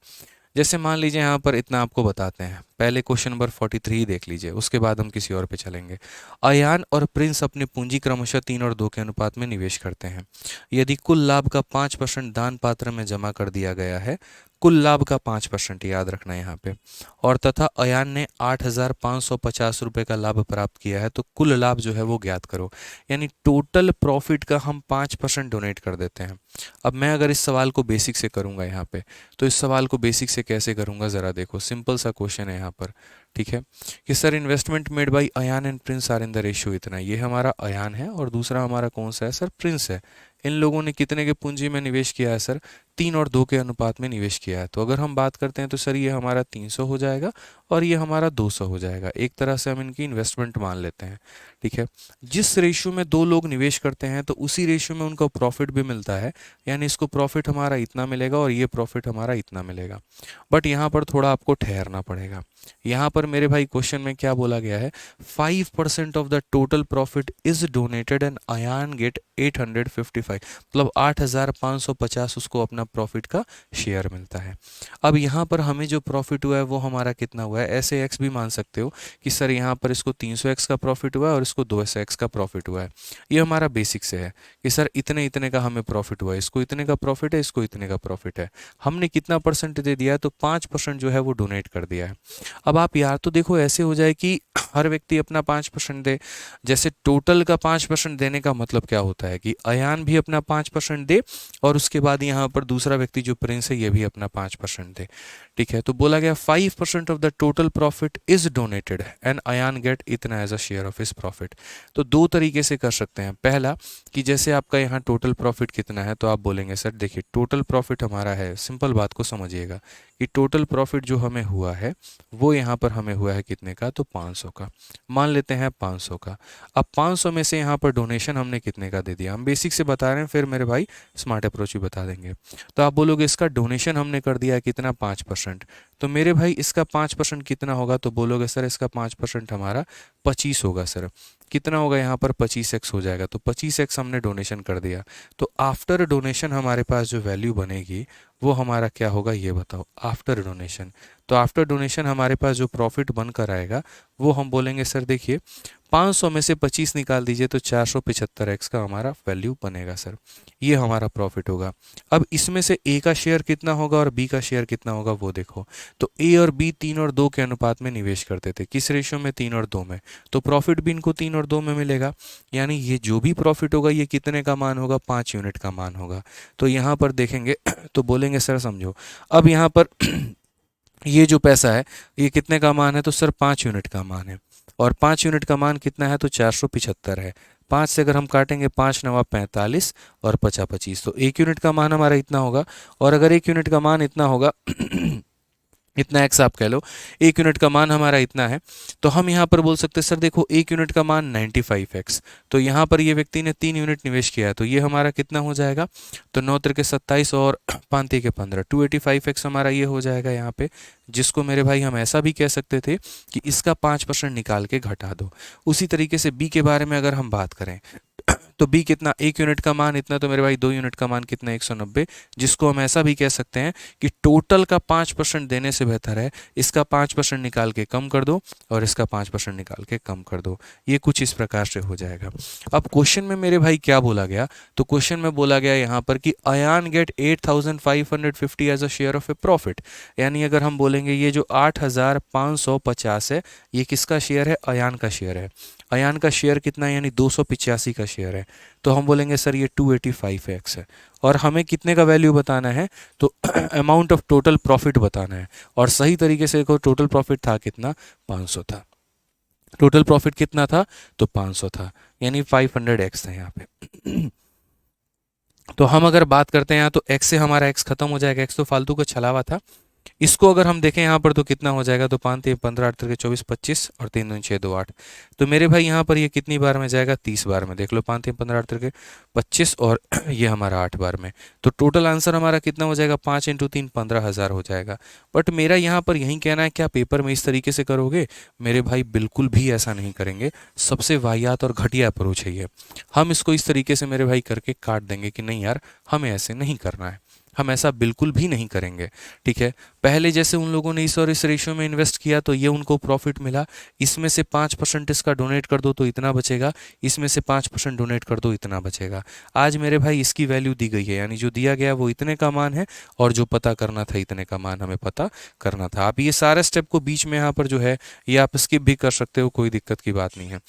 जैसे मान लीजिए यहाँ पर इतना आपको बताते हैं, पहले क्वेश्चन नंबर 43 ही देख लीजिए, उसके बाद हम किसी और पे चलेंगे। अयान और प्रिंस अपनी पूंजी क्रमशः 3 और 2 के अनुपात में निवेश करते हैं। यदि कुल लाभ का 5% दान पात्र में जमा कर दिया गया है, कुल लाभ का 5% याद रखना है यहाँ पे, और तथा अयान ने 8,550 रुपये का लाभ प्राप्त किया है, तो कुल लाभ जो है वो ज्ञात करो। यानी टोटल प्रॉफिट का हम 5% डोनेट कर देते हैं। अब मैं अगर इस सवाल को बेसिक से करूँगा यहाँ पे, तो इस सवाल को बेसिक से कैसे करूँगा ज़रा देखो। सिंपल सा क्वेश्चन है यहाँ पर। ठीक है, कि sir investment made by Ayaan and Prince are in the ratio इतना। ये हमारा अयान है और दूसरा हमारा कौन सा है सर, प्रिंस है। इन लोगों ने कितने के पूंजी में निवेश किया है सर, 3 और 2 के अनुपात में निवेश किया है। तो अगर हम बात करते हैं तो सर ये हमारा 300 हो जाएगा और ये हमारा 200 हो जाएगा। एक तरह से हम इनकी इन्वेस्टमेंट मान लेते हैं। ठीक है, जिस रेशियो में 2 लोग निवेश करते हैं तो उसी रेशियो में उनका प्रॉफिट भी मिलता है। यानी इसको प्रॉफिट हमारा इतना मिलेगा और ये प्रॉफिट हमारा इतना मिलेगा। बट यहाँ पर थोड़ा आपको ठहरना पड़ेगा। यहाँ पर मेरे भाई क्वेश्चन में क्या बोला गया है, 5% of the total profit is donated and Ayan get 855, मतलब 8,550 उसको अपना प्रॉफिट का शेयर मिलता है। अब यहाँ पर हमें जो प्रॉफिट हुआ है वो हमारा कितना हुआ है, ऐसे एक्स भी मान सकते हो कि सर यहाँ पर इसको 300x का प्रॉफिट हुआ है और इसको 200x का प्रॉफिट हुआ है। ये हमारा बेसिक से है कि सर इतने इतने का हमें प्रॉफिट हुआ है, इसको इतने का प्रॉफिट है, इसको इतने का प्रॉफिट है। हमने कितना परसेंट दे दिया है, तो 5% जो है वो डोनेट कर दिया है। अब आप यार तो देखो ऐसे हो जाए कि हर व्यक्ति अपना 5% दे। जैसे टोटल का 5% देने का मतलब क्या होता है कि अयान भी अपना 5% दे और उसके बाद यहाँ पर दूसरा व्यक्ति जो प्रिंस है ये भी अपना 5% दे। ठीक है, तो बोला गया 5% of the total profit is donated and Ayan get इतना as a share of his profit. तो 2 तरीके से कर सकते हैं। पहला कि जैसे आपका यहाँ टोटल प्रॉफिट कितना है, तो आप बोलेंगे सर देखिए टोटल प्रॉफिट हमारा है, सिंपल बात को समझिएगा कि टोटल प्रॉफिट जो हमें हुआ है वो यहाँ पर हमें हुआ है कितने का, तो 500 का। मान लेते हैं 500 का। अब 500 में से यहाँ पर डोनेशन हमने कितने का दे दिया, हम बेसिक से बता रहे हैं, फिर मेरे भाई स्मार्ट अप्रोच भी बता देंगे। तो आप बोलोगे इसका डोनेशन हमने कर दिया है कितना, 5%। तो मेरे भाई इसका 5% कितना होगा, तो बोलोगे सर इसका 5% हमारा 25 होगा। सर कितना होगा यहाँ पर, 25x हो जाएगा। तो 25x हमने डोनेशन कर दिया। तो आफ्टर डोनेशन हमारे पास जो वैल्यू बनेगी वो हमारा क्या होगा, ये बताओ आफ्टर डोनेशन। तो आफ्टर डोनेशन हमारे पास जो प्रॉफिट बनकर आएगा वो हम बोलेंगे सर देखिए 500 में से 25 निकाल दीजिए तो 475x का हमारा वैल्यू बनेगा सर, ये हमारा प्रॉफिट होगा। अब इसमें से ए का शेयर कितना होगा और बी का शेयर कितना होगा वो देखो। तो ए और बी 3 और 2 के अनुपात में निवेश करते थे, किस रेशियो में, 3 और 2 में, तो प्रॉफिट भी इनको 3 और 2 में मिलेगा। यानी ये जो भी प्रॉफिट होगा ये कितने का मान होगा, 5 यूनिट का मान होगा। तो यहाँ पर देखेंगे तो बोलेंगे सर समझो, अब यहाँ पर ये जो पैसा है ये कितने का मान है, तो सर 5 यूनिट का मान है, और 5 यूनिट का मान कितना है, तो 475 है। 5 से अगर हम काटेंगे 5 नवा 45 और 50 25, तो 1 यूनिट का मान हमारा इतना होगा। और अगर 1 यूनिट का मान इतना होगा इतना एक्स आप कह लो, 1 यूनिट का मान हमारा इतना है, तो हम यहाँ पर बोल सकते हैं सर देखो 1 यूनिट का मान 95x, तो यहाँ पर ये व्यक्ति ने 3 यूनिट निवेश किया है, तो ये हमारा कितना हो जाएगा, तो 9 तिरके 27 और 5 तिरके 15, 285x हमारा ये हो जाएगा यहाँ पे, जिसको मेरे भाई हम ऐसा भी कह सकते थे कि इसका 5% निकाल के घटा दो। उसी तरीके से बी के बारे में अगर हम बात करें तो बी कितना, 1 यूनिट का मान इतना, तो मेरे भाई 2 यूनिट का मान कितना, 190, जिसको हम ऐसा भी कह सकते हैं कि टोटल का 5% देने से बेहतर है इसका 5% निकाल के कम कर दो और इसका 5% निकाल के कम कर दो। ये कुछ इस प्रकार से हो जाएगा। अब क्वेश्चन में मेरे भाई क्या बोला गया, तो क्वेश्चन में बोला गया यहाँ पर कि Ayaan get 8550 as a share of a profit, यानी अगर हम बोलेंगे ये जो 8550 है ये किसका शेयर है, अयान का शेयर है। अयान का शेयर कितना है, यानी 285 का शेयर है, तो हम बोलेंगे सर ये 285x है। और हमें कितने का वैल्यू बताना है, तो अमाउंट ऑफ टोटल प्रॉफिट बताना है। और सही तरीके से देखो टोटल प्रॉफिट था कितना, 500 था। टोटल प्रॉफिट कितना था, तो 500 था, यानी 500x था यहाँ पे। तो हम अगर बात करते हैं यहाँ, तो x से हमारा x खत्म हो जाएगा, x तो फालतू का छलावा था। इसको अगर हम देखें यहाँ पर तो कितना हो जाएगा, तो 5 3 15 8 3 24 25 और 3 2 6 2 8, तो मेरे भाई यहाँ पर ये कितनी बार में जाएगा, 30 बार में। देख लो 5 3 15 8 3 25 और ये हमारा 8 बार में, तो टोटल आंसर हमारा कितना हो जाएगा, 5 × 3 15,000 हो जाएगा। बट मेरा यहाँ पर यही कहना है, क्या पेपर में इस तरीके से करोगे, मेरे भाई बिल्कुल भी ऐसा नहीं करेंगे। सबसे वाहियात और घटिया अप्रोच है ये। हम इसको इस तरीके से मेरे भाई करके काट देंगे कि नहीं यार हमें ऐसे नहीं करना है, हम ऐसा बिल्कुल भी नहीं करेंगे। ठीक है, पहले जैसे उन लोगों ने इस और इस रेशियो में इन्वेस्ट किया तो ये उनको प्रॉफिट मिला, इसमें से 5% इसका डोनेट कर दो तो इतना बचेगा, इसमें से 5% डोनेट कर दो इतना बचेगा। आज मेरे भाई इसकी वैल्यू दी गई है, यानी जो दिया गया वो इतने का मान है और जो पता करना था इतने का मान हमें पता करना था। आप ये सारे स्टेप को बीच में यहाँ पर जो है ये आप स्किप भी कर सकते हो, कोई दिक्कत की बात नहीं है।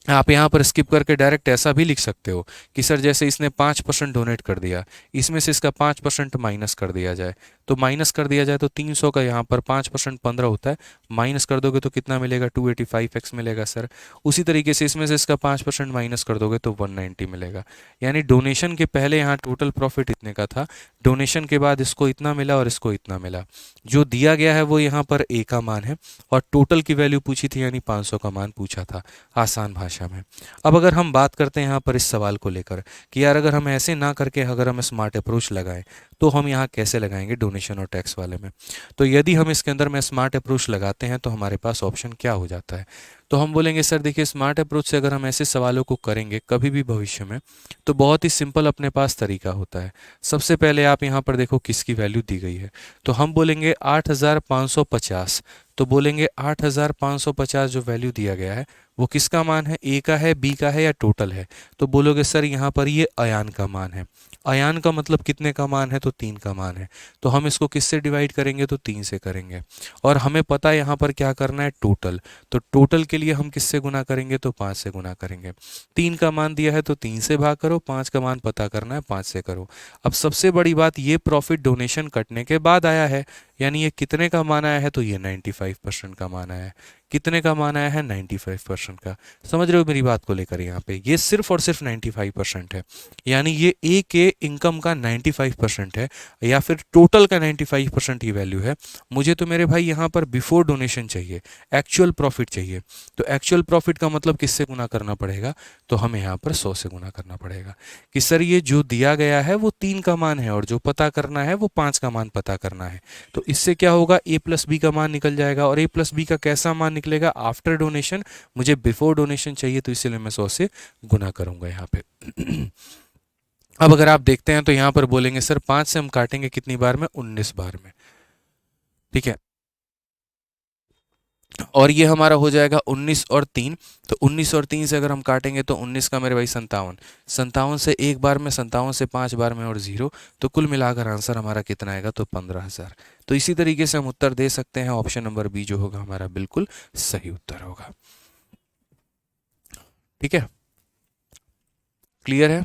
आप यहाँ पर स्किप करके डायरेक्ट ऐसा भी लिख सकते हो कि सर जैसे इसने 5% डोनेट कर दिया, इसमें से इसका 5% माइनस कर दिया जाए, तो माइनस कर दिया जाए तो 300 का यहाँ पर 5% 15 होता है, माइनस कर दोगे तो कितना मिलेगा, 285x मिलेगा सर। उसी तरीके से इसमें से इसका 5% माइनस कर दोगे तो 190 मिलेगा। यानी डोनेशन के पहले यहाँ टोटल प्रॉफिट इतने का था, डोनेशन के बाद इसको इतना मिला और इसको इतना मिला। जो दिया गया है वो यहाँ पर ए का मान है और टोटल की वैल्यू पूछी थी, यानी 500 का मान पूछा था, आसान भाषा में। अब अगर हम बात करते हैं यहाँ पर इस सवाल को लेकर कि यार अगर हम ऐसे ना करके अगर हम स्मार्ट अप्रोच लगाएं तो हम यहाँ कैसे लगाएंगे डोनेशन और टैक्स वाले में। तो यदि हम इसके अंदर में स्मार्ट अप्रोच लगाते हैं तो हमारे पास ऑप्शन क्या हो जाता है, तो हम बोलेंगे सर देखिए स्मार्ट अप्रोच से अगर हम ऐसे सवालों को करेंगे कभी भी भविष्य में तो बहुत ही सिंपल अपने पास तरीका होता है। सबसे पहले आप यहाँ पर देखो किसकी वैल्यू दी गई है, तो हम बोलेंगे 8550, तो बोलेंगे 8550 जो वैल्यू दिया गया है वो किसका मान है, ए का है, बी का है या टोटल है, तो बोलोगे सर यहाँ पर ये अयान का मान है। अयान का मतलब कितने का मान है, तो 3 का मान है, तो हम इसको किससे डिवाइड करेंगे, तो 3 से करेंगे। और हमें पता है यहाँ पर क्या करना है, टोटल, तो टोटल के लिए हम किससे गुना करेंगे, तो 5 से गुना करेंगे। 3 का मान दिया है तो 3 से भाग करो, 5 का मान पता करना है 5 से करो। अब सबसे बड़ी बात, ये प्रॉफिट डोनेशन कटने के बाद आया है, यानी ये कितने का मान आया है, तो ये 95% का मान आया है। कितने का मान आया है, 95% का। समझ रहे हो मेरी बात को लेकर, यहाँ पे ये सिर्फ और सिर्फ 95% है, यानी ये ए के इनकम का 95% है या फिर टोटल का 95% ही वैल्यू है। मुझे तो मेरे भाई यहाँ पर बिफोर डोनेशन चाहिए, एक्चुअल प्रॉफिट चाहिए, तो एक्चुअल प्रॉफिट का मतलब किससे गुना करना पड़ेगा, तो हमें यहाँ पर 100 से गुना करना पड़ेगा कि सर ये जो दिया गया है वो 3 का मान है और जो पता करना है वो 5 का मान पता करना है। तो इससे क्या होगा, ए प्लस बी का मान निकल जाएगा, और ए प्लस बी का कैसा मान निकलेगा, आफ्टर डोनेशन। मुझे बिफोर डोनेशन चाहिए तो इसलिए मैं 100 से गुना करूंगा यहाँ पे। अब अगर आप देखते हैं तो यहाँ पर बोलेंगे सर 5 से हम काटेंगे कितनी बार में, 19 बार में। ठीक है, और ये हमारा हो जाएगा 19 और 3। तो 19 और 3 से अगर हम काटेंगे तो 19 का मेरे भाई 57, 57 से एक बार में, 57 से 5 बार में और 0, तो कुल मिलाकर आंसर हमारा कितना आएगा, तो 15,000। तो इसी तरीके से हम उत्तर दे सकते हैं। ऑप्शन नंबर बी जो होगा हमारा बिल्कुल सही उत्तर होगा। ठीक है, क्लियर है।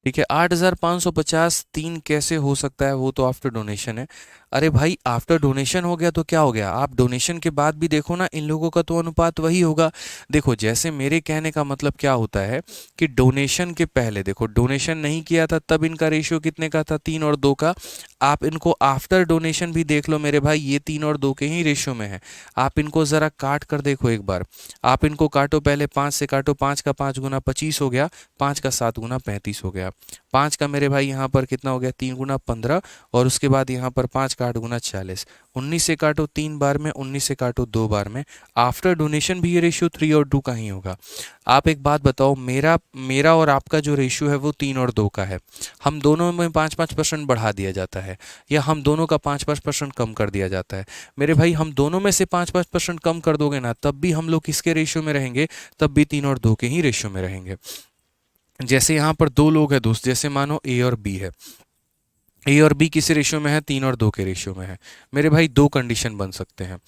ठीक है, 8,550 3 कैसे हो सकता है, वो तो आफ्टर डोनेशन है। अरे भाई, आफ्टर डोनेशन हो गया तो क्या हो गया, आप डोनेशन के बाद भी देखो ना, इन लोगों का तो अनुपात वही होगा। देखो, जैसे मेरे कहने का मतलब क्या होता है कि डोनेशन के पहले देखो, डोनेशन नहीं किया था तब इनका रेशियो कितने का था, 3 और 2 का। आप इनको आफ्टर डोनेशन भी देख लो मेरे भाई, ये 3 और 2 के ही रेशियो में है। आप इनको ज़रा काट कर देखो एक बार, आप इनको काटो, पहले 5 से काटो, 5 का 5 गुना 25 हो गया, 5 का 7 गुना 35 हो गया, 5 का मेरे भाई यहाँ पर कितना हो गया, 3 गुना 15, और उसके बाद यहाँ पर 5 का 8 गुना 40, 19 से काटो 3 बार में, 19 से काटो 2 बार में। आफ्टर डोनेशन भी ये रेशियो 3 और 2 का ही होगा। आप एक बात बताओ, मेरा मेरा और आपका जो रेशियो है वो 3 और 2 का है, हम दोनों में 5-5% बढ़ा दिया जाता है, या हम दोनों का 5-5% कम कर दिया जाता है। मेरे भाई, हम दोनों में से 5-5% कम कर दोगे ना, तब भी हम लोग किसके रेशियो में रहेंगे, तब भी 3 और 2 के ही रेशियो में रहेंगे। जैसे यहाँ पर दो लोग हैं दोस्त, जैसे मानो ए और बी है, ए और बी किस रेशियो में है, 3 और 2 के रेशियो में है। मेरे भाई, दो कंडीशन बन सकते हैं,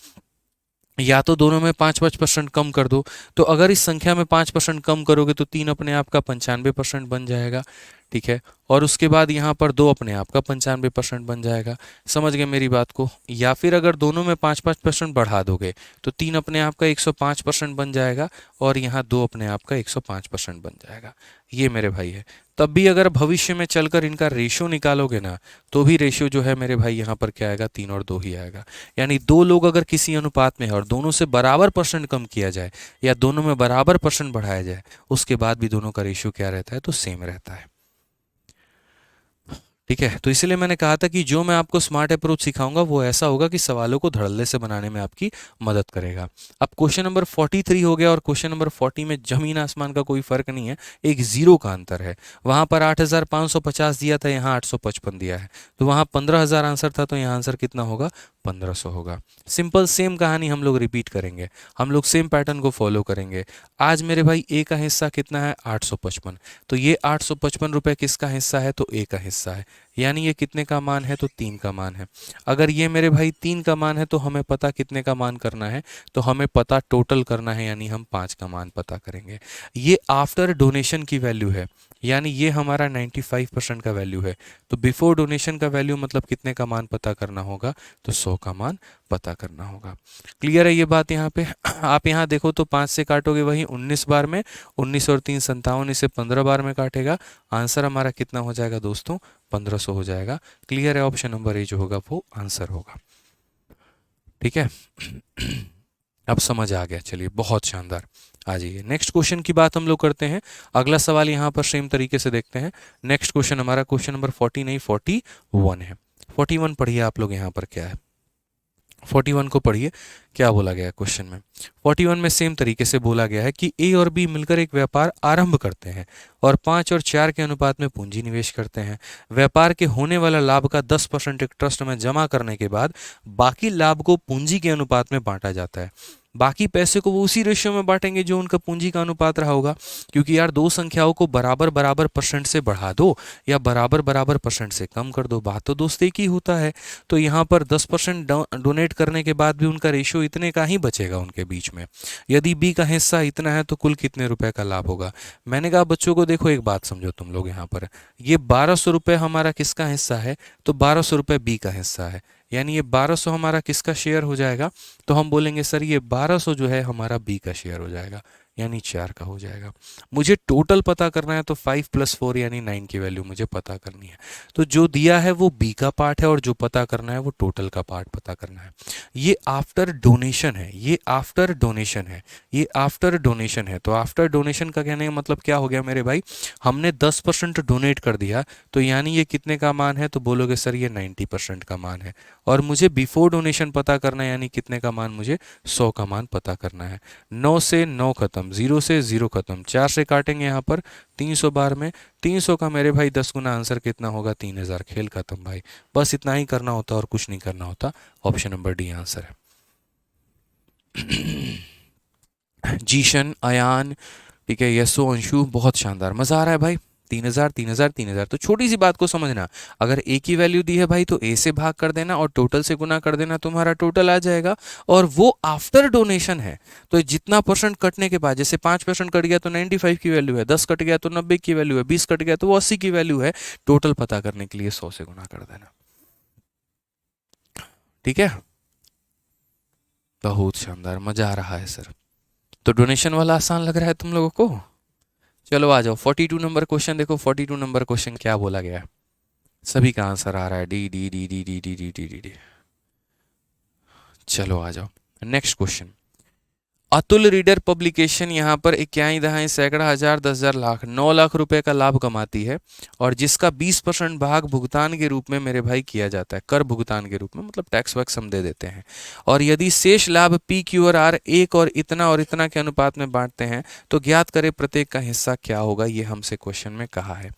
या तो दोनों में 5-5% कम कर दो। तो अगर इस संख्या में 5% कम करोगे तो 3 अपने आप का 95% बन जाएगा। ठीक है, और उसके बाद यहाँ पर 2 अपने आप का 95% बन जाएगा। समझ गए मेरी बात को। या फिर अगर दोनों में 5-5% बढ़ा दोगे तो 3 अपने आप का 105% बन जाएगा, और यहाँ 2 अपने आप का 105% बन जाएगा। ये मेरे भाई है। तब भी अगर भविष्य में चलकर इनका रेशियो निकालोगे ना, तो भी रेशियो जो है मेरे भाई यहाँ पर क्या आएगा, 3 और 2 ही आएगा। यानी दो लोग अगर किसी अनुपात में है और दोनों से बराबर परसेंट कम किया जाए, या दोनों में बराबर परसेंट बढ़ाया जाए, उसके बाद भी दोनों का रेशियो क्या रहता है, तो सेम रहता है। ठीक है, तो इसलिए मैंने कहा था कि जो मैं आपको स्मार्ट अप्रोच सिखाऊंगा वो ऐसा होगा कि सवालों को धड़ल्ले से बनाने में आपकी मदद करेगा। अब क्वेश्चन नंबर 43 हो गया, और क्वेश्चन नंबर 40 में जमीन आसमान का कोई फर्क नहीं है, एक जीरो का अंतर है। वहां पर 8,550 दिया था, यहाँ 855 दिया है, तो वहां 15,000 आंसर था, तो यहाँ आंसर कितना होगा, 1,500 होगा। सिंपल सेम कहानी हम लोग रिपीट करेंगे, हम लोग सेम पैटर्न को फॉलो करेंगे। आज मेरे भाई ए का हिस्सा कितना है, 855, तो ये 855 रुपये किसका हिस्सा है, तो ए का हिस्सा है। यानी ये कितने का मान है, तो 3 का मान है। अगर ये मेरे भाई 3 का मान है, तो हमें पता कितने का मान करना है, तो हमें पता टोटल करना है, यानी हम 5 का मान पता करेंगे। ये आफ्टर डोनेशन की वैल्यू है, यानी ये हमारा 95% का वैल्यू है। तो बिफोर डोनेशन का वैल्यू मतलब कितने का मान पता करना होगा, तो 100 का मान पता करना होगा। क्लियर है ये बात यहाँ पे। आप यहाँ देखो तो 5 से काटोगे वही 19 बार में, 19 और 3 57, इसे 15 बार में काटेगा, आंसर हमारा कितना हो जाएगा दोस्तों, 1,500 हो जाएगा। क्लियर है, ऑप्शन नंबर ए जो होगा वो आंसर होगा। ठीक है। अब समझ आ गया, चलिए बहुत शानदार। आ जाइए नेक्स्ट क्वेश्चन की बात हम लोग करते हैं। अगला सवाल यहाँ पर सेम तरीके से देखते हैं। नेक्स्ट क्वेश्चन हमारा क्वेश्चन नंबर 40 नहीं 41 है। 41 पढ़िए आप लोग, यहाँ पर क्या है, 41 को पढ़िए, क्या बोला गया है क्वेश्चन में। 41 में सेम तरीके से बोला गया है कि ए और बी मिलकर एक व्यापार आरंभ करते हैं और 5 और 4 के अनुपात में पूंजी निवेश करते हैं। व्यापार के होने वाला लाभ का 10% एक ट्रस्ट में जमा करने के बाद बाकी लाभ को पूंजी के अनुपात में बांटा जाता है। बाकी पैसे को वो उसी रेशियो में बांटेंगे जो उनका पूंजी का अनुपात रहा होगा, क्योंकि यार दो संख्याओं को बराबर बराबर परसेंट से बढ़ा दो या बराबर बराबर परसेंट से कम कर दो, बात तो दोस्त एक ही होता है। तो यहाँ पर 10% डोनेट करने के बाद भी उनका रेशियो इतने का ही बचेगा उनके बीच में। यदि बी का हिस्सा इतना है तो कुल कितने रुपए का लाभ होगा। मैंने कहा बच्चों को देखो एक बात समझो तुम लोग, यहाँ पर ये 1,200 रुपये हमारा किसका हिस्सा है, तो 1,200 रुपये बी का हिस्सा है, यानी ये 1,200 हमारा किसका शेयर हो जाएगा, तो हम बोलेंगे सर ये 1,200 जो है हमारा बी का शेयर हो जाएगा, यानी 4 का हो जाएगा। मुझे टोटल पता करना है, तो 5 + 4 यानी 9 की वैल्यू मुझे पता करनी है। तो जो दिया है वो बी का पार्ट है, और जो पता करना है वो टोटल का पार्ट पता करना है। ये आफ्टर डोनेशन है, ये आफ्टर डोनेशन है, ये आफ्टर डोनेशन है। तो आफ्टर डोनेशन का कहने का मतलब क्या हो गया मेरे भाई, हमने 10% डोनेट कर दिया, तो यानी ये कितने का मान है, तो बोलोगे सर ये 90% का मान है। और मुझे बिफोर डोनेशन पता करना है, यानी कितने का मान, मुझे 100 का मान पता करना है। 9 से 9 खत्म, खत्म, 0 से 0 खत्म, 4 से काटेंगे यहाँ पर 300 बार में, 300 का मेरे भाई 10 गुना आंसर कितना होगा 3000, खेल खत्म भाई। बस इतना ही करना होता और कुछ नहीं करना होता। ऑप्शन नंबर डी आंसर है। जीशन, अयान, ठीक है, यशो, अंशु, बहुत शानदार, मजा आ रहा है भाई। 3000 3000 3000। तो छोटी सी बात को समझना, अगर ए की वैल्यू दी है भाई तो ए से भाग कर देना और टोटल से गुना कर देना, तुम्हारा टोटल आ जाएगा। और वो आफ्टर डोनेशन है, तो जितना परसेंट कटने के बाद, जैसे 5% कट गया तो 95 की वैल्यू है, 10 कट गया तो 90 की वैल्यू है, 20 कट गया तो वो 80 की वैल्यू है। टोटल पता करने के लिए 100 से गुना कर देना, ठीक है। बहुत शानदार, मजा आ रहा है सर। तो डोनेशन वाला आसान लग रहा है तुम लोगों को। चलो आ जाओ 42 नंबर क्वेश्चन देखो। 42 नंबर क्वेश्चन क्या बोला गया है, सभी का आंसर आ रहा है D D D D D D D D D D. चलो आ जाओ next question. Atul reader publication यहाँ पर इक्याई दहाई सैकड़ा हजार 10,000 लाख 9 लाख रुपए का लाभ कमाती है, और जिसका 20% भाग भुगतान के रूप में मेरे भाई किया जाता है, कर भुगतान के रूप में, मतलब टैक्स वैक्स हम दे देते हैं। और यदि शेष लाभ पी क्यू और आर एक और इतना के अनुपात में बांटते हैं तो ज्ञात करें प्रत्येक का हिस्सा क्या होगा। ये हमसे क्वेश्चन में कहा है,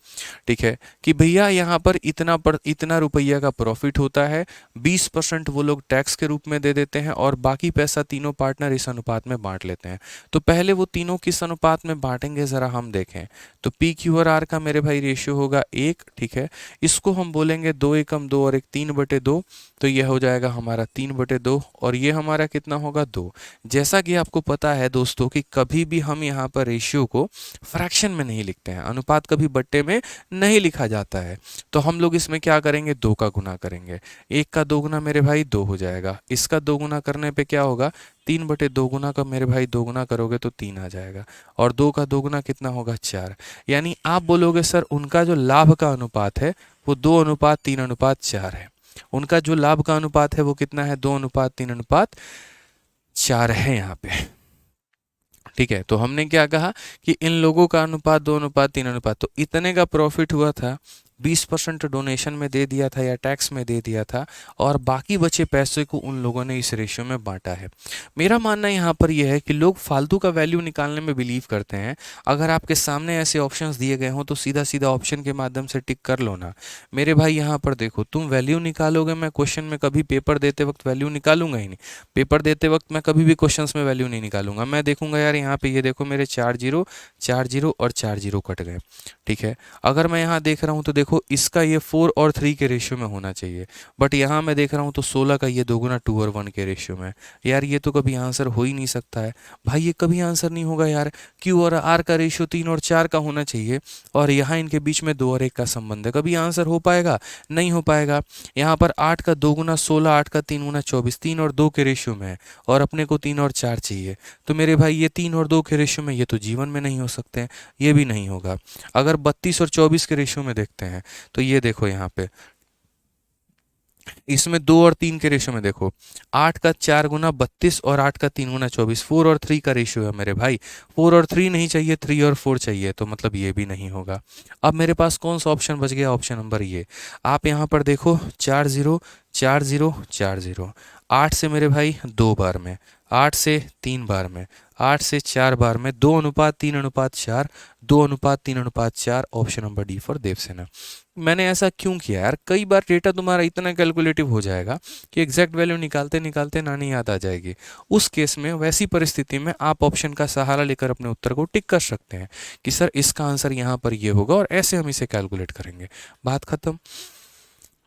ठीक है, कि भैया यहाँ पर इतना रुपया का प्रॉफिट होता है, 20% वो लोग टैक्स के रूप में दे देते हैं और बाकी पैसा तीनों पार्टनर इस अनुपात में बांट लेते हैं। तो पहले वो तीनों किस अनुपात में बांटेंगे जरा हम देखें। तो पी क्यू और आर का मेरे भाई रेशियो होगा 1, ठीक है, इसको हम बोलेंगे 2 एकम 2 और 1 3/2, तो यह हो जाएगा हमारा 3/2, और ये हमारा कितना होगा 2। जैसा कि आपको पता है दोस्तों कि कभी भी हम यहाँ पर रेशियो को फ्रैक्शन में नहीं लिखते हैं, अनुपात कभी बट्टे में नहीं लिखा जाता है। तो हम लोग इसमें क्या करेंगे, 2 का गुना करेंगे। 1 का 2 गुना मेरे भाई 2 हो जाएगा, इसका 2 गुना करने पे क्या होगा, 3/2 गुना का मेरे भाई 2 गुना करोगे तो 3 आ जाएगा, और 2 का 2 गुना कितना होगा 4। यानी आप बोलोगे सर उनका जो लाभ का अनुपात है वो 2:3:4 है। उनका जो लाभ का अनुपात है वो कितना है, 2:3:4 है यहाँ पे, ठीक है। तो हमने क्या कहा कि इन लोगों का अनुपात 2:3, तो इतने का प्रॉफिट हुआ था, 20% डोनेशन में दे दिया था या टैक्स में दे दिया था, और बाकी बचे पैसे को उन लोगों ने इस रेशियो में बांटा है। मेरा मानना यहाँ पर यह है कि लोग फालतू का वैल्यू निकालने में बिलीव करते हैं। अगर आपके सामने ऐसे ऑप्शंस दिए गए हों तो सीधा सीधा ऑप्शन के माध्यम से टिक कर लो ना मेरे भाई। यहाँ पर देखो, तुम वैल्यू निकालोगे, मैं क्वेश्चन में कभी पेपर देते वक्त वैल्यू निकालूंगा ही नहीं। पेपर देते वक्त मैं कभी भी क्वेश्चन में वैल्यू नहीं निकालूंगा। मैं देखूंगा यार यहाँ पे, ये देखो मेरे 4 जीरो 4 जीरो और 4 जीरो कट गए, ठीक है। अगर मैं यहाँ देख रहा हूँ तो देखो इसका ये 4 और 3 के रेशियो में होना चाहिए, बट यहाँ मैं देख रहा हूँ तो 16 का ये 2 गुना 2 और 1 के रेशियो में। यार ये तो कभी आंसर हो ही नहीं सकता है भाई, ये कभी आंसर नहीं होगा यार। क्यू और आर का रेशियो 3 और 4 का होना चाहिए, और यहाँ इनके बीच में 2 और 1 का संबंध है, कभी आंसर हो पाएगा, नहीं हो पाएगा। यहाँ पर 8 का 2 गुना 16, 8 का 3 गुना 24, 3 और 2 के रेशियो में है, और अपने को 3 और 4 चाहिए। तो मेरे भाई ये 3 और 2 के रेशियो में ये तो जीवन में नहीं हो सकते हैं, ये भी नहीं होगा। अगर 32 और 24 के रेशियो में देखते हैं तो ये देखो यहाँ पे, इसमें 2 और 3 के रेशियो में देखो, 8 का 4 गुना 32 और 8 का 3 गुना 24, 4 और 3 का रेशियो है मेरे भाई। 4 और 3 नहीं चाहिए, 3 और 4 चाहिए, तो मतलब ये भी नहीं होगा। अब मेरे पास कौन सा ऑप्शन बच गया, ऑप्शन नंबर ये। आप यहाँ पर देखो 4 0 4 0 4 0, 8 से मेरे भाई 2 बार में, 8 से 3 बार में, 8 से 4 बार में, 2:3:4, 2:3:4, option number D for Devsena. मैंने ऐसा क्यों किया यार, कई बार डेटा तुम्हारा इतना कैलकुलेटिव हो जाएगा कि एग्जैक्ट वैल्यू निकालते निकालते ना नहीं याद आ जाएगी। उस केस में, वैसी परिस्थिति में आप ऑप्शन का सहारा लेकर अपने उत्तर को टिक कर सकते हैं कि सर इसका आंसर यहाँ पर ये होगा, और ऐसे हम इसे कैलकुलेट करेंगे, बात खत्म,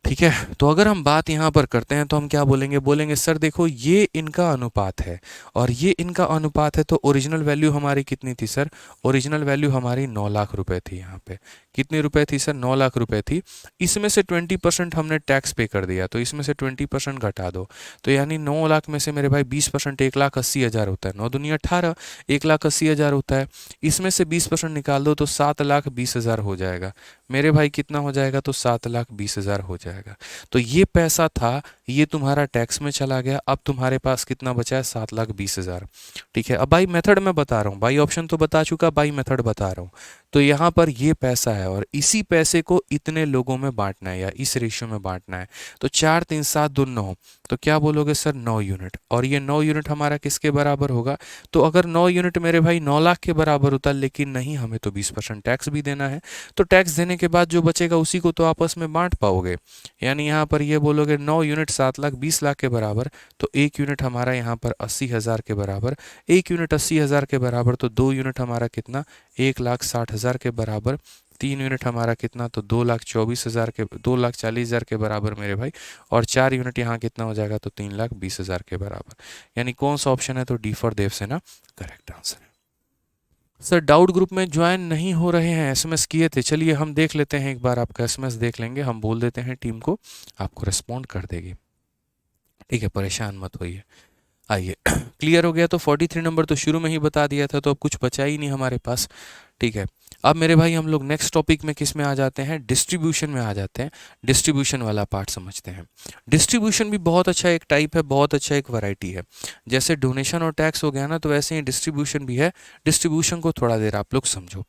ठीक है। तो अगर हम बात यहाँ पर करते हैं तो हम क्या बोलेंगे, बोलेंगे सर देखो ये इनका अनुपात है, और ये इनका अनुपात है, तो ओरिजिनल वैल्यू हमारी कितनी थी सर, ओरिजिनल वैल्यू हमारी 9 लाख रुपए थी। यहाँ पे कितनी रुपए थी सर, 9 लाख रुपए थी। इसमें से 20% हमने टैक्स पे कर दिया, तो इसमें से 20% घटा दो, तो यानी 9 लाख में से मेरे भाई 20% 1,80,000 होता है, 9 दूनी 18, 1,80,000 होता है। इसमें से 20% निकाल दो तो 7,20,000 हो जाएगा मेरे भाई, कितना हो जाएगा, तो 7,20,000 हो जाएगा। तो ये पैसा था, ये तुम्हारा टैक्स में चला गया। अब तुम्हारे पास कितना बचा है, 7,20,000, ठीक है। अब भाई मेथड में बता रहा हूँ, भाई ऑप्शन तो बता चुका, भाई मेथड बता रहा हूँ। तो यहाँ पर ये पैसा है और इसी पैसे को इतने लोगों में बांटना है या इस रेशियो में बांटना है। तो 4 3 7 2 9, तो क्या बोलोगे सर 9 यूनिट। और ये 9 यूनिट हमारा किसके बराबर होगा? तो अगर 9 यूनिट मेरे भाई 9 लाख के बराबर होता, लेकिन नहीं, हमें तो 20% टैक्स भी देना है। तो टैक्स देने के बाद जो बचेगा उसी को तो आपस में बांट पाओगे। यानी यहाँ पर ये बोलोगे 9 यूनिट 7 लाख 20 लाख के बराबर, तो एक यूनिट हमारा यहाँ पर 80,000 के बराबर। एक यूनिट 80,000 के बराबर, तो 2 यूनिट हमारा कितना? 1,60,000 के बराबर। 3 यूनिट हमारा कितना? तो 2,24,000 के 2,40,000 के बराबर मेरे भाई। और 4 यूनिट यहाँ कितना हो जाएगा? तो 3,20,000 के बराबर। यानी कौन सा ऑप्शन है? तो D for Devsena correct answer है। सर डाउट ग्रुप में ज्वाइन नहीं हो रहे हैं, एसएमएस किए थे। चलिए हम देख लेते हैं, एक बार आपका एसएमएस देख लेंगे, हम बोल देते हैं टीम को, आपको रिस्पॉन्ड कर देगी। ठीक है, परेशान मत होइए। आइए क्लियर हो गया। तो 43 नंबर तो शुरू में ही बता दिया था, तो अब कुछ बचा ही नहीं हमारे पास। ठीक है, अब मेरे भाई हम लोग नेक्स्ट टॉपिक में किस में आ जाते हैं? डिस्ट्रीब्यूशन में आ जाते हैं। डिस्ट्रीब्यूशन वाला पार्ट समझते हैं। डिस्ट्रीब्यूशन भी बहुत अच्छा एक टाइप है, बहुत अच्छा एक वैरायटी है। जैसे डोनेशन और टैक्स हो गया ना, तो वैसे ही डिस्ट्रीब्यूशन भी है। डिस्ट्रीब्यूशन को थोड़ा देर आप लोग समझो।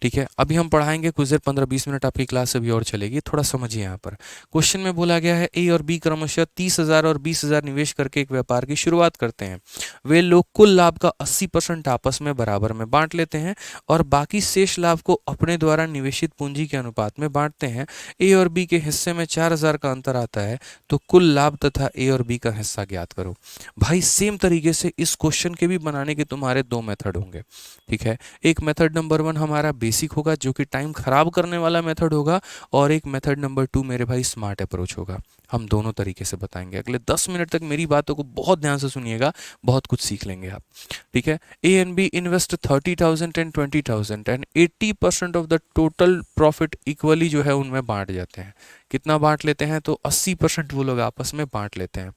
ठीक है, अभी हम पढ़ाएंगे कुछ देर, 15-20 मिनट आपकी क्लास अभी और चलेगी। थोड़ा समझिए। यहाँ पर क्वेश्चन में बोला गया है ए और बी क्रमशः 30,000 और 20,000 निवेश करके एक व्यापार की शुरुआत करते हैं। वे लोग कुल लाभ का 80% आपस में बराबर में बांट लेते हैं और बाकी शेष लाभ को अपने द्वारा निवेशित पूंजी के अनुपात में बांटते हैं। ए और बी के हिस्से में 4,000 का अंतर आता है, तो कुल लाभ तथा ए और बी का हिस्सा ज्ञात करो। भाई सेम तरीके से इस क्वेश्चन के भी बनाने के तुम्हारे दो मेथड होंगे। ठीक है, एक मेथड नंबर 1 हमारा बेसिक होगा, जो कि टाइम खराब करने वाला मेथड होगा, और एक मेथड नंबर 2 मेरे भाई स्मार्ट अप्रोच होगा। हम दोनों तरीके से बताएंगे। अगले 10 मिनट तक मेरी बातों को बहुत ध्यान से सुनिएगा, बहुत कुछ सीख लेंगे आप। ठीक है, A and B invest 30,000 and 20,000 and 80% of the total profit equally जो है उनमें बांट जाते हैं। कितना बांट लेते हैं? तो 80% वो लोग आपस में बांट लेते हैं।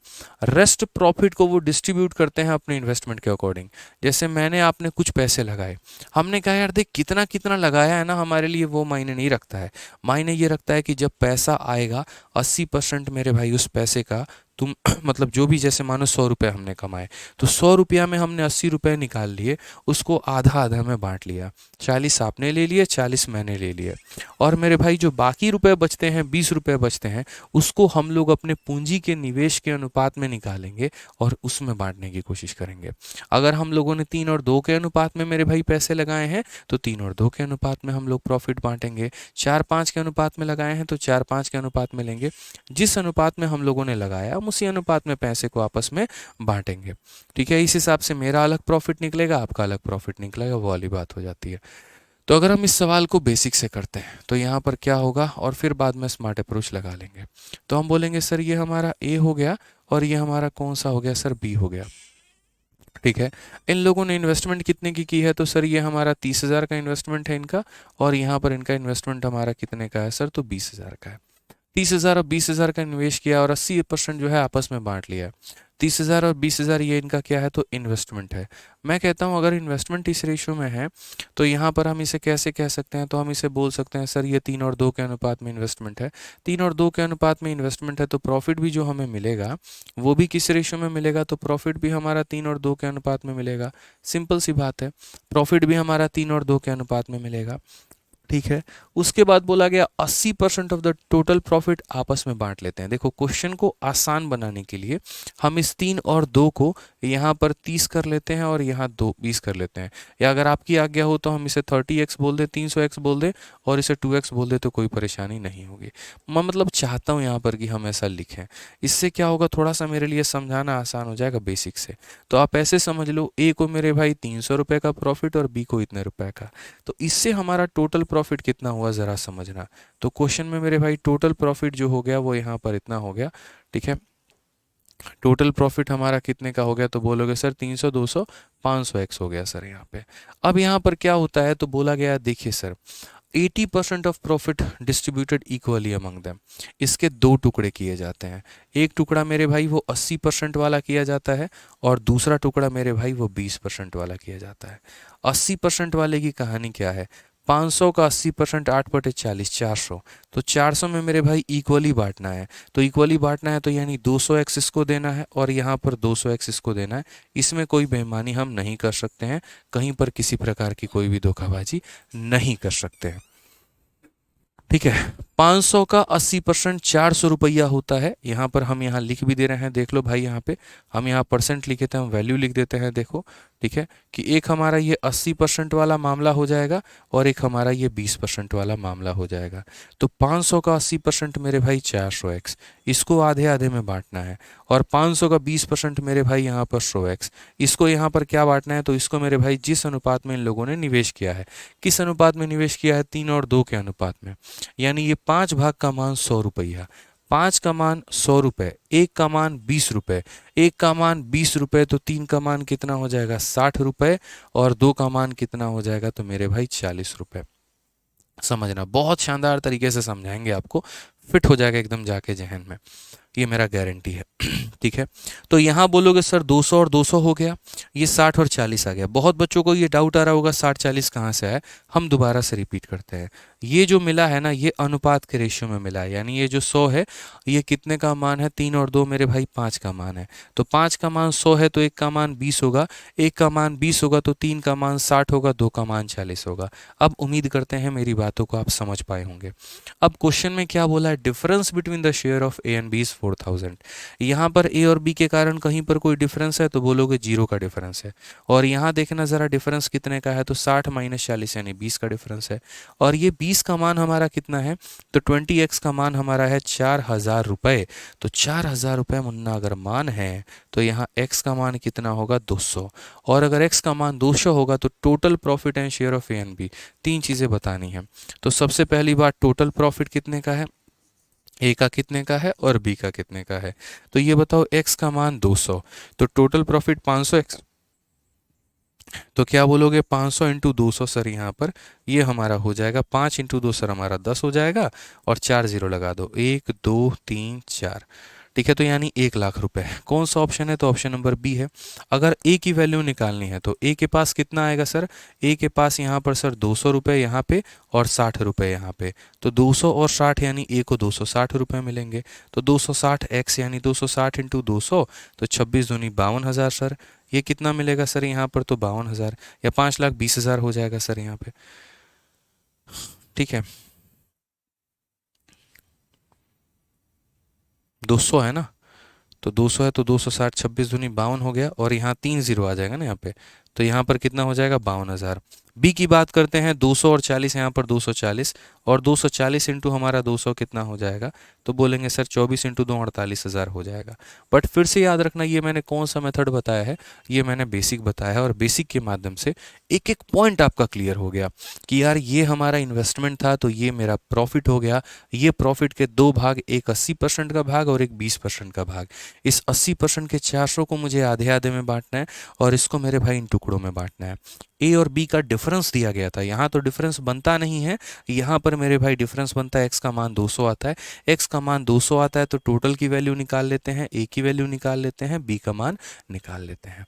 रेस्ट प्रॉफिट को वो डिस्ट्रीब्यूट करते हैं अपने इन्वेस्टमेंट के अकॉर्डिंग। जैसे मैंने आपने कुछ पैसे लगाए, हमने कहा यार देख कितना कितना लगाया है ना, हमारे लिए वो मायने नहीं रखता है। मायने ये रखता है कि जब पैसा आएगा 80% मेरे भाई उस पैसे का तुम मतलब जो भी, जैसे मानो 100 रुपये हमने कमाए, तो 100 रुपया में हमने 80 रुपये निकाल लिए, उसको आधा आधा में बांट लिया। 40 आपने ले लिए, 40 मैंने ले लिए। और मेरे भाई जो बाकी रुपए बचते हैं, 20 रुपये बचते हैं, उसको हम लोग अपने पूंजी के निवेश के अनुपात में निकालेंगे और उसमें बांटने की कोशिश करेंगे। अगर हम लोगों ने 3 और 2 के अनुपात में मेरे भाई पैसे लगाए हैं, तो 3 और 2 के अनुपात में हम लोग प्रॉफिट बांटेंगे। 4-5 के अनुपात में लगाए हैं, तो 4-5 के अनुपात में लेंगे। जिस अनुपात में हम लोगों ने लगाया, हम उसी अनुपात में पैसे को आपस में बांटेंगे। ठीक है, इस हिसाब से मेरा अलग प्रॉफिट निकलेगा, आपका अलग प्रॉफिट निकलेगा, वो वाली बात हो जाती है। तो अगर हम इस सवाल को बेसिक से करते हैं, तो यहाँ पर क्या होगा, और फिर बाद में स्मार्ट अप्रोच लगा लेंगे। तो हम बोलेंगे सर ये हमारा ए हो गया, और ये हमारा कौन सा हो गया सर? बी हो गया। ठीक है, इन लोगों ने इन्वेस्टमेंट कितने की है? तो सर ये हमारा 30,000 का इन्वेस्टमेंट है इनका, और यहाँ पर इनका इन्वेस्टमेंट हमारा कितने का है सर? तो 20,000 का है। 30,000 और 20,000 का निवेश किया और 80% जो है आपस में बांट लिया। 30,000 और 20,000 ये इनका क्या है? तो इन्वेस्टमेंट है। मैं कहता हूँ अगर इन्वेस्टमेंट इस रेशियो में है, तो यहाँ पर हम इसे कैसे कह सकते हैं? तो हम इसे बोल सकते हैं सर ये 3 और 2 के अनुपात में इन्वेस्टमेंट है। 3 और 2 के अनुपात में इन्वेस्टमेंट है, तो प्रॉफिट भी जो हमें मिलेगा वो भी किस रेशियो में मिलेगा? तो प्रॉफिट भी हमारा 3 और 2 के अनुपात में मिलेगा। सिंपल सी बात है, प्रॉफिट भी हमारा 3 और 2 के अनुपात में मिलेगा। ठीक है, उसके बाद बोला गया 80% ऑफ द टोटल प्रॉफिट आपस में बांट लेते हैं। देखो क्वेश्चन को आसान बनाने के लिए हम इस 3 और 2 को यहाँ पर 30 कर लेते हैं और यहाँ 20 कर लेते हैं। या अगर आपकी आज्ञा हो तो हम इसे 30x बोल दें, 300x बोल दें, और इसे 2x बोल दें, तो कोई परेशानी नहीं होगी। मैं मतलब चाहता हूँ यहाँ पर कि हम ऐसा लिखें। इससे क्या होगा, थोड़ा सा मेरे लिए समझाना आसान हो जाएगा बेसिक से। तो आप ऐसे समझ लो, ए को मेरे भाई 300 रुपये का प्रॉफिट और बी को इतने रुपए का, तो इससे हमारा टोटल प्रॉफिट कितना हुआ ज़रा समझना। तो क्वेश्चन में मेरे भाई टोटल प्रॉफिट जो हो गया वो यहाँ पर इतना हो गया। ठीक है, टोटल प्रॉफिट हमारा कितने का हो गया? तो बोलोगे सर 300, 200, 500x हो गया सर यहाँ पे। अब यहाँ पर क्या होता है, तो बोला गया देखिए sir 80% of profit distributed equally among them. इसके दो टुकड़े किए जाते हैं। एक टुकड़ा मेरे भाई वो 80% वाला किया जाता है, और दूसरा टुकड़ा मेरे भाई वो 20% वाला किया जाता है। 80% वाले की कहानी क्या है? 500 का 80%, 8/40, 400। तो 400 में मेरे भाई इक्वली बांटना है। तो इक्वली बांटना है तो यानी 200x इसको देना है और यहाँ पर 200x इसको देना है। इसमें कोई बेईमानी हम नहीं कर सकते हैं, कहीं पर किसी प्रकार की कोई भी धोखाबाजी नहीं कर सकते हैं। ठीक है, 500 का 80%, 400 रुपया होता है। यहाँ पर हम यहाँ लिख भी दे रहे हैं, देख लो भाई, यहाँ पे हम यहाँ परसेंट लिखे थे, हम वैल्यू लिख देते हैं। देखो, ठीक है, कि एक हमारा ये 80% वाला मामला हो जाएगा और एक हमारा ये 20% वाला मामला हो जाएगा। तो 500 का 80% मेरे भाई 400x, इसको आधे आधे में बांटना है। और 500 का 20% मेरे भाई यहाँ पर 100x, इसको यहाँ पर क्या बांटना है, तो इसको मेरे भाई जिस अनुपात में इन लोगों ने निवेश किया है, किस अनुपात में निवेश किया है, 3 और 2 के अनुपात में। यानी ये 5 भाग का मान 100 रुपया, 5 का मान 100 रुपये, 1 का मान 20 रुपये, 1 का मान 20 रुपये, तो 3 का मान कितना हो जाएगा, 60 रुपये, और 2 का मान कितना हो जाएगा, तो मेरे भाई 40 रुपये। समझना, बहुत शानदार तरीके से समझाएंगे आपको, फिट हो जाएगा एकदम जाके जहन में, ये मेरा गारंटी है। ठीक है, तो यहाँ बोलोगे सर 200 और 200 हो गया, ये 60 और 40 आ गया। बहुत बच्चों को ये डाउट आ रहा होगा 60-40 कहाँ से आया। हम दोबारा से रिपीट करते हैं, ये जो मिला है ना, ये अनुपात के रेशियो में मिला है। यानी ये जो 100 है, ये कितने का मान है, 3 और 2 मेरे भाई 5 का मान है। तो 5 का मान 100 है, तो 1 का मान 20 होगा, 1 का मान 20 होगा, तो 3 का मान 60 होगा, 2 का मान 40 होगा। अब उम्मीद करते हैं मेरी बातों को आप समझ पाए होंगे। अब क्वेश्चन में क्या बोला है, difference between the share of A and B is 4000। यहाँ पर ए और बी के कारण कहीं पर कोई डिफरेंस है तो बोलोगे 0 का डिफरेंस है। और यहाँ देखना ज़रा डिफरेंस कितने का है, तो 60 - 40 यानी 20 का डिफरेंस है। और ये 20 का मान हमारा कितना है, तो 20x का मान हमारा है 4000 रुपये। तो 4000 रुपये मुन्ना अगर मान है, तो यहाँ x का मान कितना होगा, 200। और अगर x का मान 200 होगा तो total profit and share of A and B, 3 चीज़ें बतानी है। तो सबसे पहली बात, टोटल प्रॉफिट कितने का है, ए का कितने का है और बी का कितने का है। तो ये बताओ, x का मान 200, तो टोटल प्रॉफिट 500x, तो क्या बोलोगे, 500 इंटू 200 सर, यहाँ पर ये हमारा हो जाएगा 5 इंटू 2 सर हमारा 10 हो जाएगा, और 4 0 लगा दो, 1 2 3 4। ठीक है, तो यानी 1,00,000 रुपए। कौन सा ऑप्शन है, तो ऑप्शन नंबर बी है। अगर ए की वैल्यू निकालनी है तो ए के पास कितना आएगा सर, ए के पास यहाँ पर सर 200 रुपये यहाँ पे और 60 रुपये यहाँ पे। तो 200 और 60 यानी ए को 260 रुपये मिलेंगे। तो 260x यानी 260 इंटू 200, तो 26 दूनी 52,000 सर। ये कितना मिलेगा सर यहाँ पर, तो 52,000 या 5,20,000 हो जाएगा सर यहाँ पे। ठीक है, 200 है ना, तो 200 है तो 260, 26 दूनी 52 हो गया, और यहाँ 3 0 आ जाएगा ना यहाँ पे, तो यहाँ पर कितना हो जाएगा, 52,000। बी की बात करते हैं, 200 और 40, यहाँ पर 240, और 240 इंटू हमारा 200 कितना हो जाएगा, तो बोलेंगे सर 24 इंटू 2 48,000 हो जाएगा। बट फिर से याद रखना, ये मैंने कौन सा मेथड बताया है, ये मैंने बेसिक बताया है, और बेसिक के माध्यम से एक एक पॉइंट आपका क्लियर हो गया कि यार ये हमारा इन्वेस्टमेंट था, तो ये मेरा प्रॉफिट हो गया। ये प्रॉफिट के 2 भाग, एक 80% का भाग और एक 20% का भाग। इस 80% के 400 को मुझे आधे आधे में बांटना है, और इसको मेरे भाई इन टुकड़ों में बांटना है। ए और बी का डिफरेंस दिया गया था, यहाँ तो डिफरेंस बनता नहीं है, यहाँ पर मेरे भाई डिफरेंस बनता है। एक्स का मान 200 आता है, एक्स का मान 200 आता है, तो टोटल की वैल्यू निकाल लेते हैं, ए की वैल्यू निकाल लेते हैं, बी का मान निकाल लेते हैं।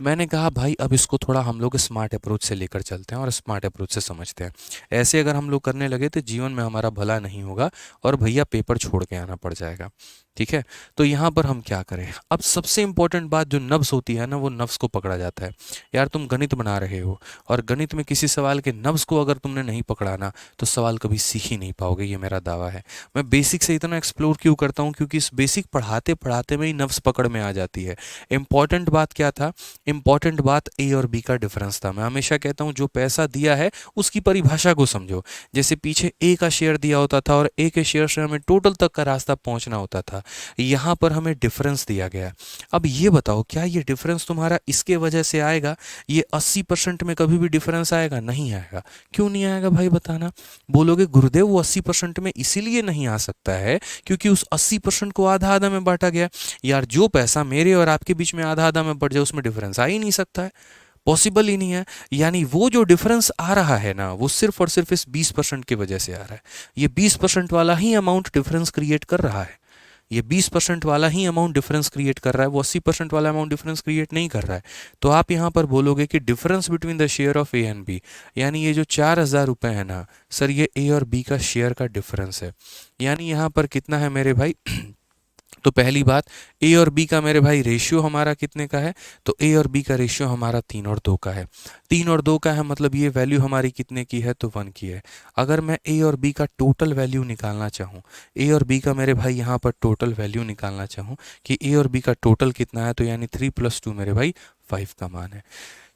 मैंने कहा भाई अब इसको थोड़ा हम लोग स्मार्ट अप्रोच से लेकर चलते हैं और स्मार्ट अप्रोच से समझते हैं। ऐसे अगर हम लोग करने लगे तो जीवन में हमारा भला नहीं होगा, और भैया पेपर छोड़ के आना पड़ जाएगा। ठीक है, तो यहाँ पर हम क्या करें, अब सबसे इंपॉर्टेंट बात जो नब्स होती है ना, वो नब्स को पकड़ा जाता है। यार तुम गणित बना रहे हो, और गणित में किसी सवाल के नब्स को अगर तुमने नहीं पकड़ा ना, तो सवाल कभी सीख ही नहीं पाओगे, ये मेरा दावा है। मैं बेसिक से इतना एक्सप्लोर क्यों करता हूँ, क्योंकि इस बेसिक पढ़ाते पढ़ाते में ही नब्स पकड़ में आ जाती है। इंपॉर्टेंट बात क्या था, इंपॉर्टेंट बात ए और बी का डिफरेंस था। मैं हमेशा कहता हूँ जो पैसा दिया है उसकी परिभाषा को समझो। जैसे पीछे ए का शेयर दिया होता था, और ए के शेयर से हमें टोटल तक का रास्ता पहुंचना होता था, यहाँ पर हमें डिफरेंस दिया गया। अब ये बताओ, क्या ये डिफरेंस तुम्हारा इसके वजह से आएगा, ये 80% में कभी भी डिफरेंस आएगा? नहीं आएगा। क्यों नहीं आएगा भाई बताना? बोलोगे गुरुदेव वो 80% में इसीलिए नहीं आ सकता है क्योंकि उस 80% को आधा आधा में बांटा गया। यार जो पैसा मेरे और आपके बीच में आधा आधा में बढ़ जाए उसमें डिफरेंस आ ही नहीं सकता है, पॉसिबल ही नहीं है। यानी वो जो डिफरेंस आ रहा है ना, वो सिर्फ और सिर्फ इस 20% की वजह से आ रहा है। ये 20% वाला ही अमाउंट डिफरेंस क्रिएट कर रहा है। ये 20% वाला ही अमाउंट डिफरेंस क्रिएट कर रहा है, वो 80% वाला अमाउंट डिफरेंस क्रिएट नहीं कर रहा है। तो आप यहाँ पर बोलोगे कि difference between the share of A and B, यानी ये जो 4,000 रुपये है ना सर, ये ए और बी का शेयर का डिफरेंस है। यानी यहाँ पर कितना है मेरे भाई तो पहली बात, ए और बी का मेरे भाई रेशियो हमारा कितने का है, तो ए और बी का रेशियो हमारा 3 और 2 का है। 3 और 2 का है मतलब ये वैल्यू हमारी कितने की है, तो 1 की है। अगर मैं ए और बी का टोटल वैल्यू निकालना चाहूँ, ए और बी का मेरे भाई यहाँ पर टोटल वैल्यू निकालना चाहूँ कि ए और बी का टोटल कितना है, तो यानी 3 + 2 मेरे भाई 5 का मान है।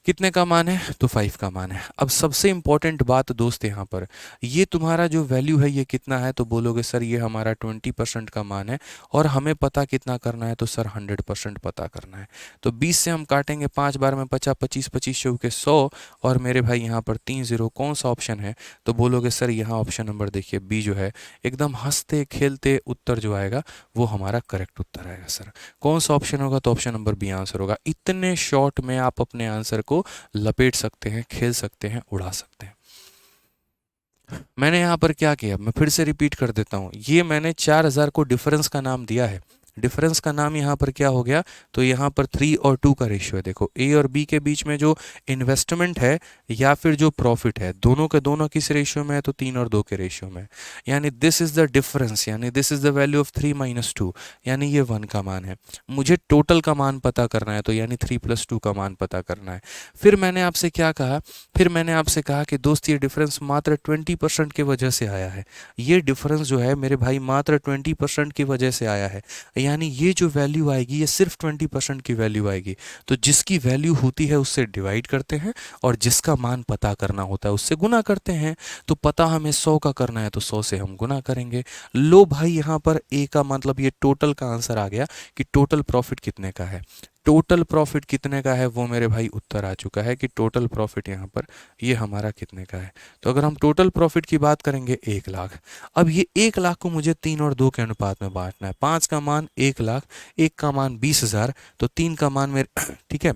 कितने का मान है, तो 5 का मान है। अब सबसे इंपॉर्टेंट बात दोस्त यहाँ पर, ये तुम्हारा जो वैल्यू है ये कितना है, तो बोलोगे सर ये हमारा 20% का मान है और हमें पता कितना करना है, तो सर 100% पता करना है। तो 20 से हम काटेंगे 5 बार में 50, 25 25 चौके 100 और मेरे भाई यहाँ पर 3 0, कौन सा ऑप्शन है, तो बोलोगे सर यहाँ ऑप्शन नंबर देखिए बी जो है, एकदम हंसते खेलते उत्तर जो आएगा वो हमारा करेक्ट उत्तर आएगा। सर कौन सा ऑप्शन होगा, तो ऑप्शन नंबर बी आंसर होगा। इतने शॉर्ट में आप अपने आंसर को लपेट सकते हैं, खेल सकते हैं, उड़ा सकते हैं। मैंने यहाँ पर क्या किया, मैं फिर से रिपीट कर देता हूँ, ये मैंने 4,000 को डिफरेंस का नाम दिया है। डिफरेंस का नाम यहाँ पर क्या हो गया, तो यहाँ पर 3 और 2 का रेशियो है। देखो ए और बी के बीच में जो इन्वेस्टमेंट है या फिर जो प्रॉफिट है, दोनों के दोनों किस रेशियो में है, तो 3 और 2 के रेशियो में। यानी दिस इज द डिफरेंस, यानी this is the value of 3 - 2, यानी ये 1 का मान है। मुझे टोटल का मान पता करना है, तो यानी 3 + 2 का मान पता करना है। फिर मैंने आपसे क्या कहा, फिर मैंने आपसे कहा कि दोस्त ये डिफरेंस मात्र 20% की वजह से आया है। ये डिफरेंस जो है मेरे भाई मात्र 20% की वजह से आया है, यानी ये जो वैल्यू आएगी ये सिर्फ 20% की वैल्यू आएगी। तो जिसकी वैल्यू होती है उससे डिवाइड करते हैं और जिसका मान पता करना होता है उससे गुना करते हैं। तो पता हमें 100 का करना है तो 100 से हम गुना करेंगे। लो भाई यहाँ पर ए का मतलब ये टोटल का आंसर आ गया कि टोटल प्रॉफिट कितने का है। टोटल प्रॉफिट कितने का है वो मेरे भाई उत्तर आ चुका है कि टोटल प्रॉफिट यहाँ पर ये हमारा कितने का है। तो अगर हम टोटल प्रॉफिट की बात करेंगे 1,00,000। अब ये 1,00,000 को मुझे 3 और 2 के अनुपात में बांटना है। 5 का मान 1,00,000, 1 का मान 20,000, तो 3 का मान मेरे ठीक है,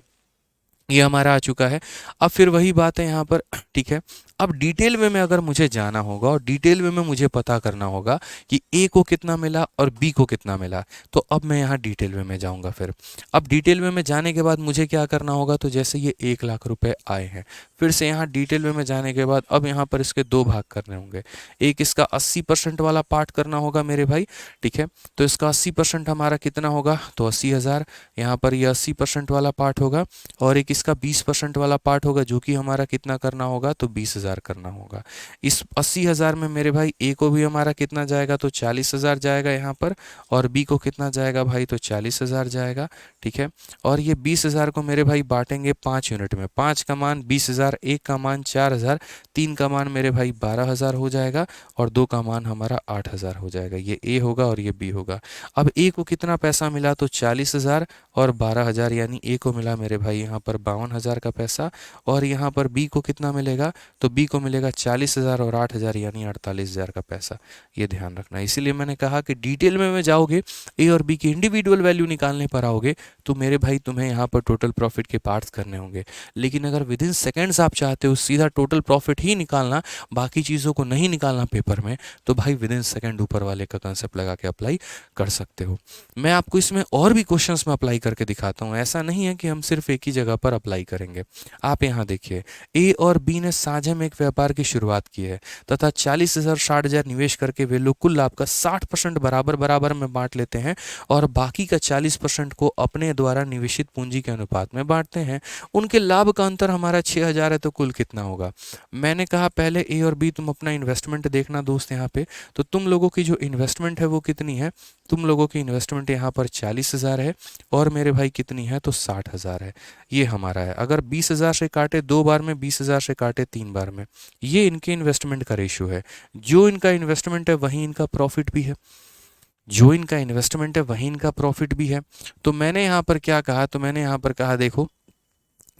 ये हमारा आ चुका है। अब फिर वही बात है यहाँ पर ठीक है। अब डिटेल वे में अगर मुझे जाना होगा और डिटेल वे में मुझे पता करना होगा कि ए को कितना मिला और बी को कितना मिला, तो अब मैं यहाँ डिटेल वे में जाऊँगा। फिर अब डिटेल वे में जाने के बाद मुझे क्या करना होगा, तो जैसे ये 1,00,000 रुपए आए हैं, फिर से यहाँ डिटेल वे में जाने के बाद अब यहाँ पर इसके 2 भाग करने होंगे। एक इसका 80% वाला पार्ट करना होगा मेरे भाई, ठीक है। तो इसका 80% हमारा कितना होगा, तो 80,000, यहाँ पर ये 80% वाला पार्ट होगा। और एक इसका 20% वाला पार्ट होगा जो कि हमारा कितना करना होगा, तो 20,000 करना होगा। इस 80,000 में मेरे भाई ए को भी हमारा कितना जाएगा, तो 40,000 जाएगा यहाँ पर, और बी को कितना जाएगा भाई, तो 40,000 जाएगा, ठीक है। और ये 20,000 को मेरे भाई बांटेंगे 5 यूनिट में। 5 का मान 20,000, 1 का मान 4,000, 3 का मान मेरे भाई 12,000 हो जाएगा और 2 का मान हमारा 8,000 हो जाएगा। ये ए होगा और ये बी होगा। अब ए को कितना पैसा मिला, तो 40,000 और 12,000, यानी ए को मिला मेरे भाई यहाँ पर 52,000 का पैसा। और यहाँ पर बी को कितना मिलेगा, तो बी को मिलेगा 40,000 और 8,000, यानी 48,000 का पैसा। ये ध्यान रखना। इसीलिए मैंने कहा कि डिटेल में जाओगे, ए और बी की इंडिविजुअल वैल्यू निकालने पर आओगे तो मेरे भाई तुम्हें यहाँ पर टोटल प्रॉफिट के पार्ट्स करने होंगे। लेकिन अगर विद इन सेकेंड्स आप चाहते हो सीधा टोटल प्रॉफिट ही निकालना, बाकी चीज़ों को नहीं निकालना पेपर में, तो भाई विद इन सेकेंड ऊपर वाले का कंसेप्ट लगा के अप्लाई कर सकते हो। मैं आपको इसमें और भी क्वेश्चंस में अप्लाई करके दिखाता हूँ। ऐसा नहीं है कि हम सिर्फ एक ही जगह पर अप्लाई करेंगे। आप यहाँ देखिए, ए और बी ने साझे में एक व्यापार की शुरुआत की है तथा 40,000 60,000 निवेश करके वे लोग कुल लाभ का 60% बराबर बराबर में बांट लेते हैं और बाकी का 40% को अपने द्वारा निवेशित पूंजी के अनुपात में बांटते हैं। उनके लाभ का अंतर हमारा 6,000 है, तो कुल कितना होगा। मैंने कहा पहले ए और बी तुम अपना इन्वेस्टमेंट देखना दोस्त यहाँ पे। तो तुम लोगों की जो इन्वेस्टमेंट है वो कितनी है, तुम लोगों की इन्वेस्टमेंट यहाँ पर 40,000 है और मेरे भाई कितनी है, तो 60,000 है। ये हमारा है। अगर 20,000 से काटे 2 बार में, 20,000 से काटे 3 बार में, ये इनके इन्वेस्टमेंट का रेशियो है। जो इनका इन्वेस्टमेंट है वही इनका प्रॉफिट भी है, जो इनका इन्वेस्टमेंट है वही इनका प्रॉफिट भी है। तो मैंने यहाँ पर क्या कहा, तो मैंने यहाँ पर कहा देखो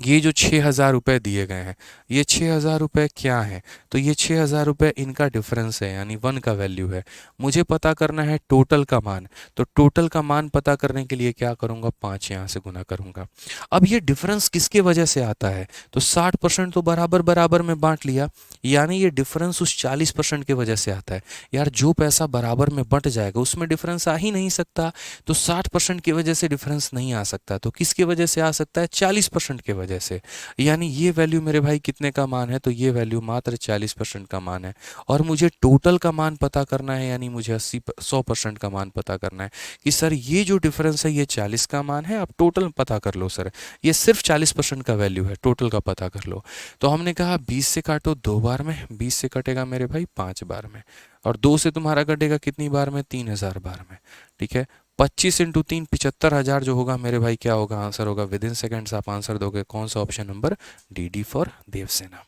ये जो 6,000 रुपये दिए गए हैं, ये 6,000 रुपये क्या है? तो ये 6,000 रुपये इनका डिफरेंस है, यानी वन का वैल्यू है। मुझे पता करना है टोटल का मान। तो टोटल का मान पता करने के लिए क्या करूँगा, 5 यहाँ से गुना करूँगा। अब ये डिफरेंस किसके वजह से आता है? तो 60% तो बराबर बराबर में बांट लिया, यानी ये डिफरेंस उस 40% की वजह से आता है। यार जो पैसा बराबर में बंट जाएगा उसमें डिफरेंस आ ही नहीं सकता। तो 60% की वजह से डिफरेंस नहीं आ सकता, तो किसकी वजह से आ सकता है? 40% की वजह से। यानी ये वैल्यू मेरे भाई कितने का मान है? तो ये वैल्यू मात्र 40% का मान है। और मुझे टोटल का मान पता करना है, यानी मुझे 100% का मान पता करना है कि सर ये जो डिफरेंस है ये 40 का मान है। आप टोटल पता कर लो सर, ये सिर्फ 40% का वैल्यू है, टोटल का पता कर लो। तो हमने कहा 20 से काटो 2 बार में, 20 से कटेगा मेरे भाई 5 बार में, और 2 से तुम्हारा कटेगा कितनी बार में? 3,000 बार में। ठीक है, 25 × 3 75,000 जो होगा मेरे भाई, क्या होगा? आंसर होगा विद इन सेकेंड्स आप आंसर दोगे। कौन सा? Option number D, D for Devsena.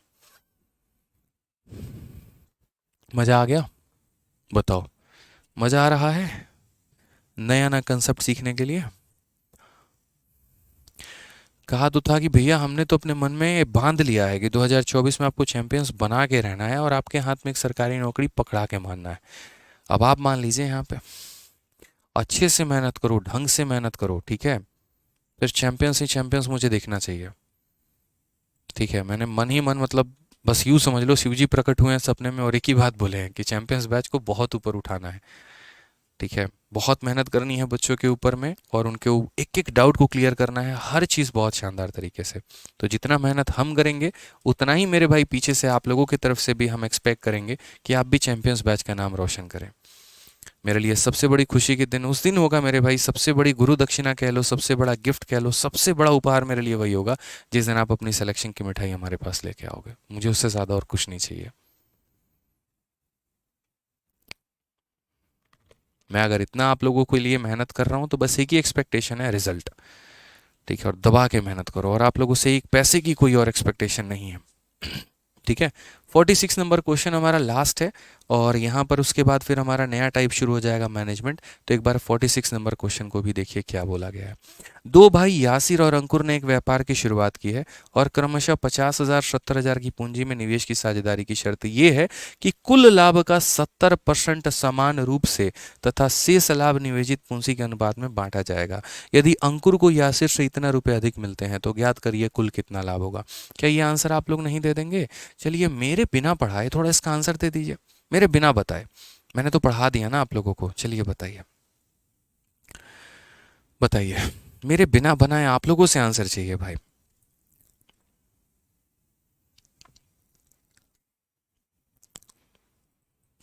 मजा आ गया? बताओ, मजा आ रहा है नया नया कंसेप्ट सीखने के लिए? कहा तो था कि भैया हमने तो अपने मन में बांध लिया है कि 2024 में आपको चैंपियंस बना के रहना है और आपके हाथ में एक सरकारी नौकरी पकड़ा के मानना है। अब आप मान लीजिए यहाँ पे अच्छे से मेहनत करो, ढंग से मेहनत करो, ठीक है? फिर चैंपियंस ही चैंपियंस मुझे देखना चाहिए। ठीक है, मैंने मन ही मन, मतलब बस यूँ समझ लो शिव जी प्रकट हुए हैं सपने में और एक ही बात बोले हैं कि चैंपियंस बैच को बहुत ऊपर उठाना है। ठीक है, बहुत मेहनत करनी है बच्चों के ऊपर में, और उनके एक एक डाउट को क्लियर करना है, हर चीज़ बहुत शानदार तरीके से। तो जितना मेहनत हम करेंगे उतना ही मेरे भाई पीछे से आप लोगों की तरफ से भी हम एक्सपेक्ट करेंगे कि आप भी चैंपियंस बैच का नाम रोशन करें। मेरे लिए सबसे बड़ी खुशी के दिन उस दिन होगा मेरे भाई, सबसे बड़ी गुरु दक्षिणा कह लो, सबसे बड़ा गिफ्ट कह लो, सबसे बड़ा उपहार मेरे लिए वही होगा जिस दिन आप अपनी सिलेक्शन की मिठाई हमारे पास लेके आओगे। मुझे उससे ज़्यादा और कुछ नहीं चाहिए। मैं अगर इतना आप लोगों के लिए मेहनत कर रहा हूँ तो बस एक ही एक्सपेक्टेशन है, रिजल्ट। ठीक है, और दबा के मेहनत करो, और आप लोगों से एक पैसे की कोई और एक्सपेक्टेशन नहीं है। ठीक है, 46 नंबर क्वेश्चन हमारा लास्ट है, और यहाँ पर उसके बाद फिर हमारा नया टाइप शुरू हो जाएगा, मैनेजमेंट। तो एक बार 46 नंबर क्वेश्चन को भी देखिए क्या बोला गया है। दो भाई यासिर और अंकुर ने एक व्यापार की शुरुआत की है और क्रमशः 50,000 70,000 की पूंजी में निवेश की साझेदारी की शर्त यह है कि कुल लाभ का 70% समान रूप से तथा शेष लाभ निवेशित पूंजी के अनुपात में बांटा जाएगा। यदि अंकुर को यासिर से इतना रुपए अधिक मिलते हैं तो ज्ञात करिए कुल कितना लाभ होगा। क्या ये आंसर आप लोग नहीं दे देंगे? चलिए, मेरे बिना पढ़ाए थोड़ा इसका आंसर दे दीजिए, मेरे बिना बताए। मैंने तो पढ़ा दिया ना आप लोगों को। चलिए बताइए, बताइए, मेरे बिना बनाए आप लोगों से आंसर चाहिए भाई।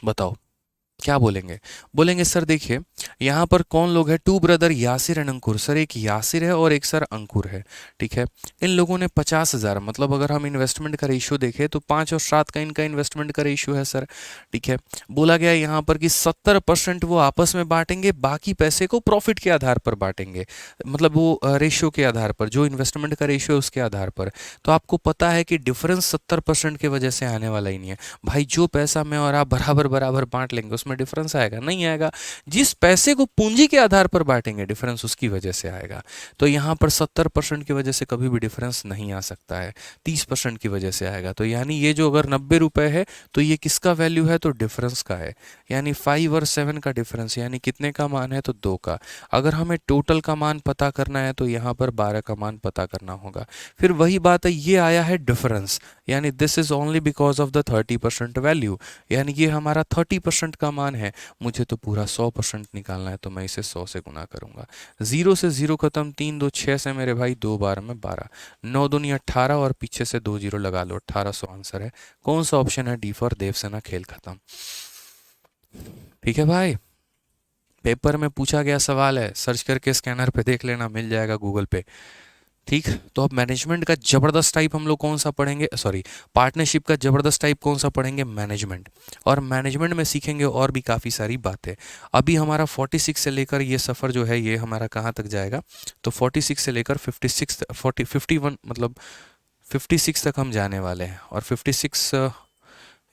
बताओ क्या बोलेंगे? बोलेंगे सर देखिए, यहाँ पर कौन लोग हैं? Two brother Yasir and Ankur. Sir एक यासिर है और एक सर अंकुर है। ठीक है, इन लोगों ने 50,000, मतलब अगर हम इन्वेस्टमेंट का रेशियो देखें तो 5 और 7 का इनका इन्वेस्टमेंट का रेशियो है सर। ठीक है, बोला गया यहाँ पर कि 70% वो आपस में बांटेंगे, बाकी पैसे को प्रॉफिट के आधार पर बांटेंगे, मतलब वो रेशियो के आधार पर, जो इन्वेस्टमेंट का रेशियो है उसके आधार पर। तो आपको पता है कि डिफरेंस 70% की वजह से आने वाला ही नहीं है भाई। जो पैसा मैं और आप बराबर बराबर बांट लेंगे उसमें डिफरेंस आएगा? नहीं आएगा। जिस पैसे को पूंजी के आधार पर बांटेंगे डिफरेंस उसकी वजह से आएगा। तो यहाँ पर 70% की वजह से कभी भी डिफरेंस नहीं आ सकता है, 30% की वजह से आएगा। तो यानी ये जो अगर 90 रुपए है तो ये किसका वैल्यू है? तो डिफरेंस का है। यानी 5 और 7 का डिफरेंस, यानी कितने का मान है? तो 2 का। अगर हमें टोटल का मान पता करना है तो यहाँ पर 12 का मान पता करना होगा। फिर वही बात है, ये आया है डिफरेंस, यानी this is only because of the 30% value, यानी ये हमारा 30% का मान है। मुझे तो पूरा 100% निकालना है, तो मैं इसे 100 से गुना करूंगा। 0 से 0 खत्म, 3 2 6 से मेरे भाई 2 बार में 12, 9 दूनी 18 और पीछे से 2 जीरो लगा लो, 1800 आंसर है। कौन सा ऑप्शन है? D for Devsena. खेल खत्म। ठीक है भाई, पेपर में पूछा गया सवाल है, सर्च करके स्कैनर पे देख लेना, मिल जाएगा गूगल पे। ठीक, तो अब मैनेजमेंट का जबरदस्त टाइप हम लोग कौन सा पढ़ेंगे? सॉरी, पार्टनरशिप का जबरदस्त टाइप कौन सा पढ़ेंगे? मैनेजमेंट। और मैनेजमेंट में सीखेंगे और भी काफ़ी सारी बातें। अभी हमारा 46 से लेकर ये सफ़र जो है ये हमारा कहाँ तक जाएगा? तो 46 से लेकर 56 51, मतलब 56 तक हम जाने वाले हैं। और 56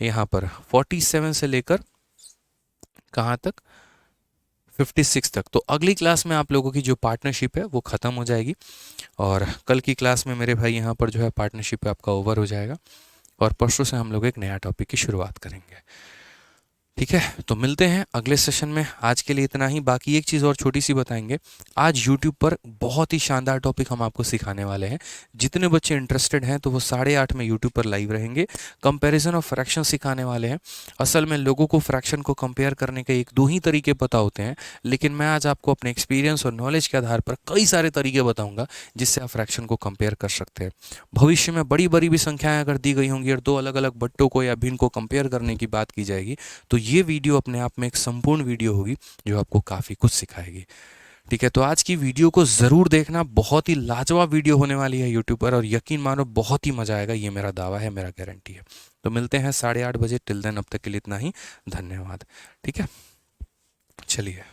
यहाँ पर 47 से लेकर कहाँ तक? 56 तक। तो अगली क्लास में आप लोगों की जो पार्टनरशिप है वो ख़त्म हो जाएगी, और कल की क्लास में मेरे भाई यहाँ पर जो है पार्टनरशिप आपका ओवर हो जाएगा, और परसों से हम लोग एक नया टॉपिक की शुरुआत करेंगे। ठीक है, तो मिलते हैं अगले सेशन में। आज के लिए इतना ही। बाकी एक चीज़ और छोटी सी बताएंगे, आज यूट्यूब पर बहुत ही शानदार टॉपिक हम आपको सिखाने वाले हैं। जितने बच्चे इंटरेस्टेड हैं तो वो 8:30 में यूट्यूब पर लाइव रहेंगे। कंपैरिजन ऑफ फ्रैक्शन सिखाने वाले हैं। असल में लोगों को फ्रैक्शन को कंपेयर करने के एक दो ही तरीके पता होते हैं, लेकिन मैं आज आपको अपने एक्सपीरियंस और नॉलेज के आधार पर कई सारे तरीके बताऊंगा जिससे आप फ्रैक्शन को कंपेयर कर सकते हैं। भविष्य में बड़ी बड़ी भी संख्याएं अगर दी गई होंगी और दो अलग अलग बट्टों को या भिन्न को कंपेयर करने की बात की जाएगी, तो ये वीडियो अपने आप में एक संपूर्ण वीडियो होगी जो आपको काफ़ी कुछ सिखाएगी। ठीक है, तो आज की वीडियो को ज़रूर देखना, बहुत ही लाजवाब वीडियो होने वाली है यूट्यूब पर, और यकीन मानो बहुत ही मज़ा आएगा, ये मेरा दावा है, मेरा गारंटी है। तो मिलते हैं 8:30 बजे। टिल देन अब तक के लिए इतना ही। धन्यवाद। ठीक है, चलिए।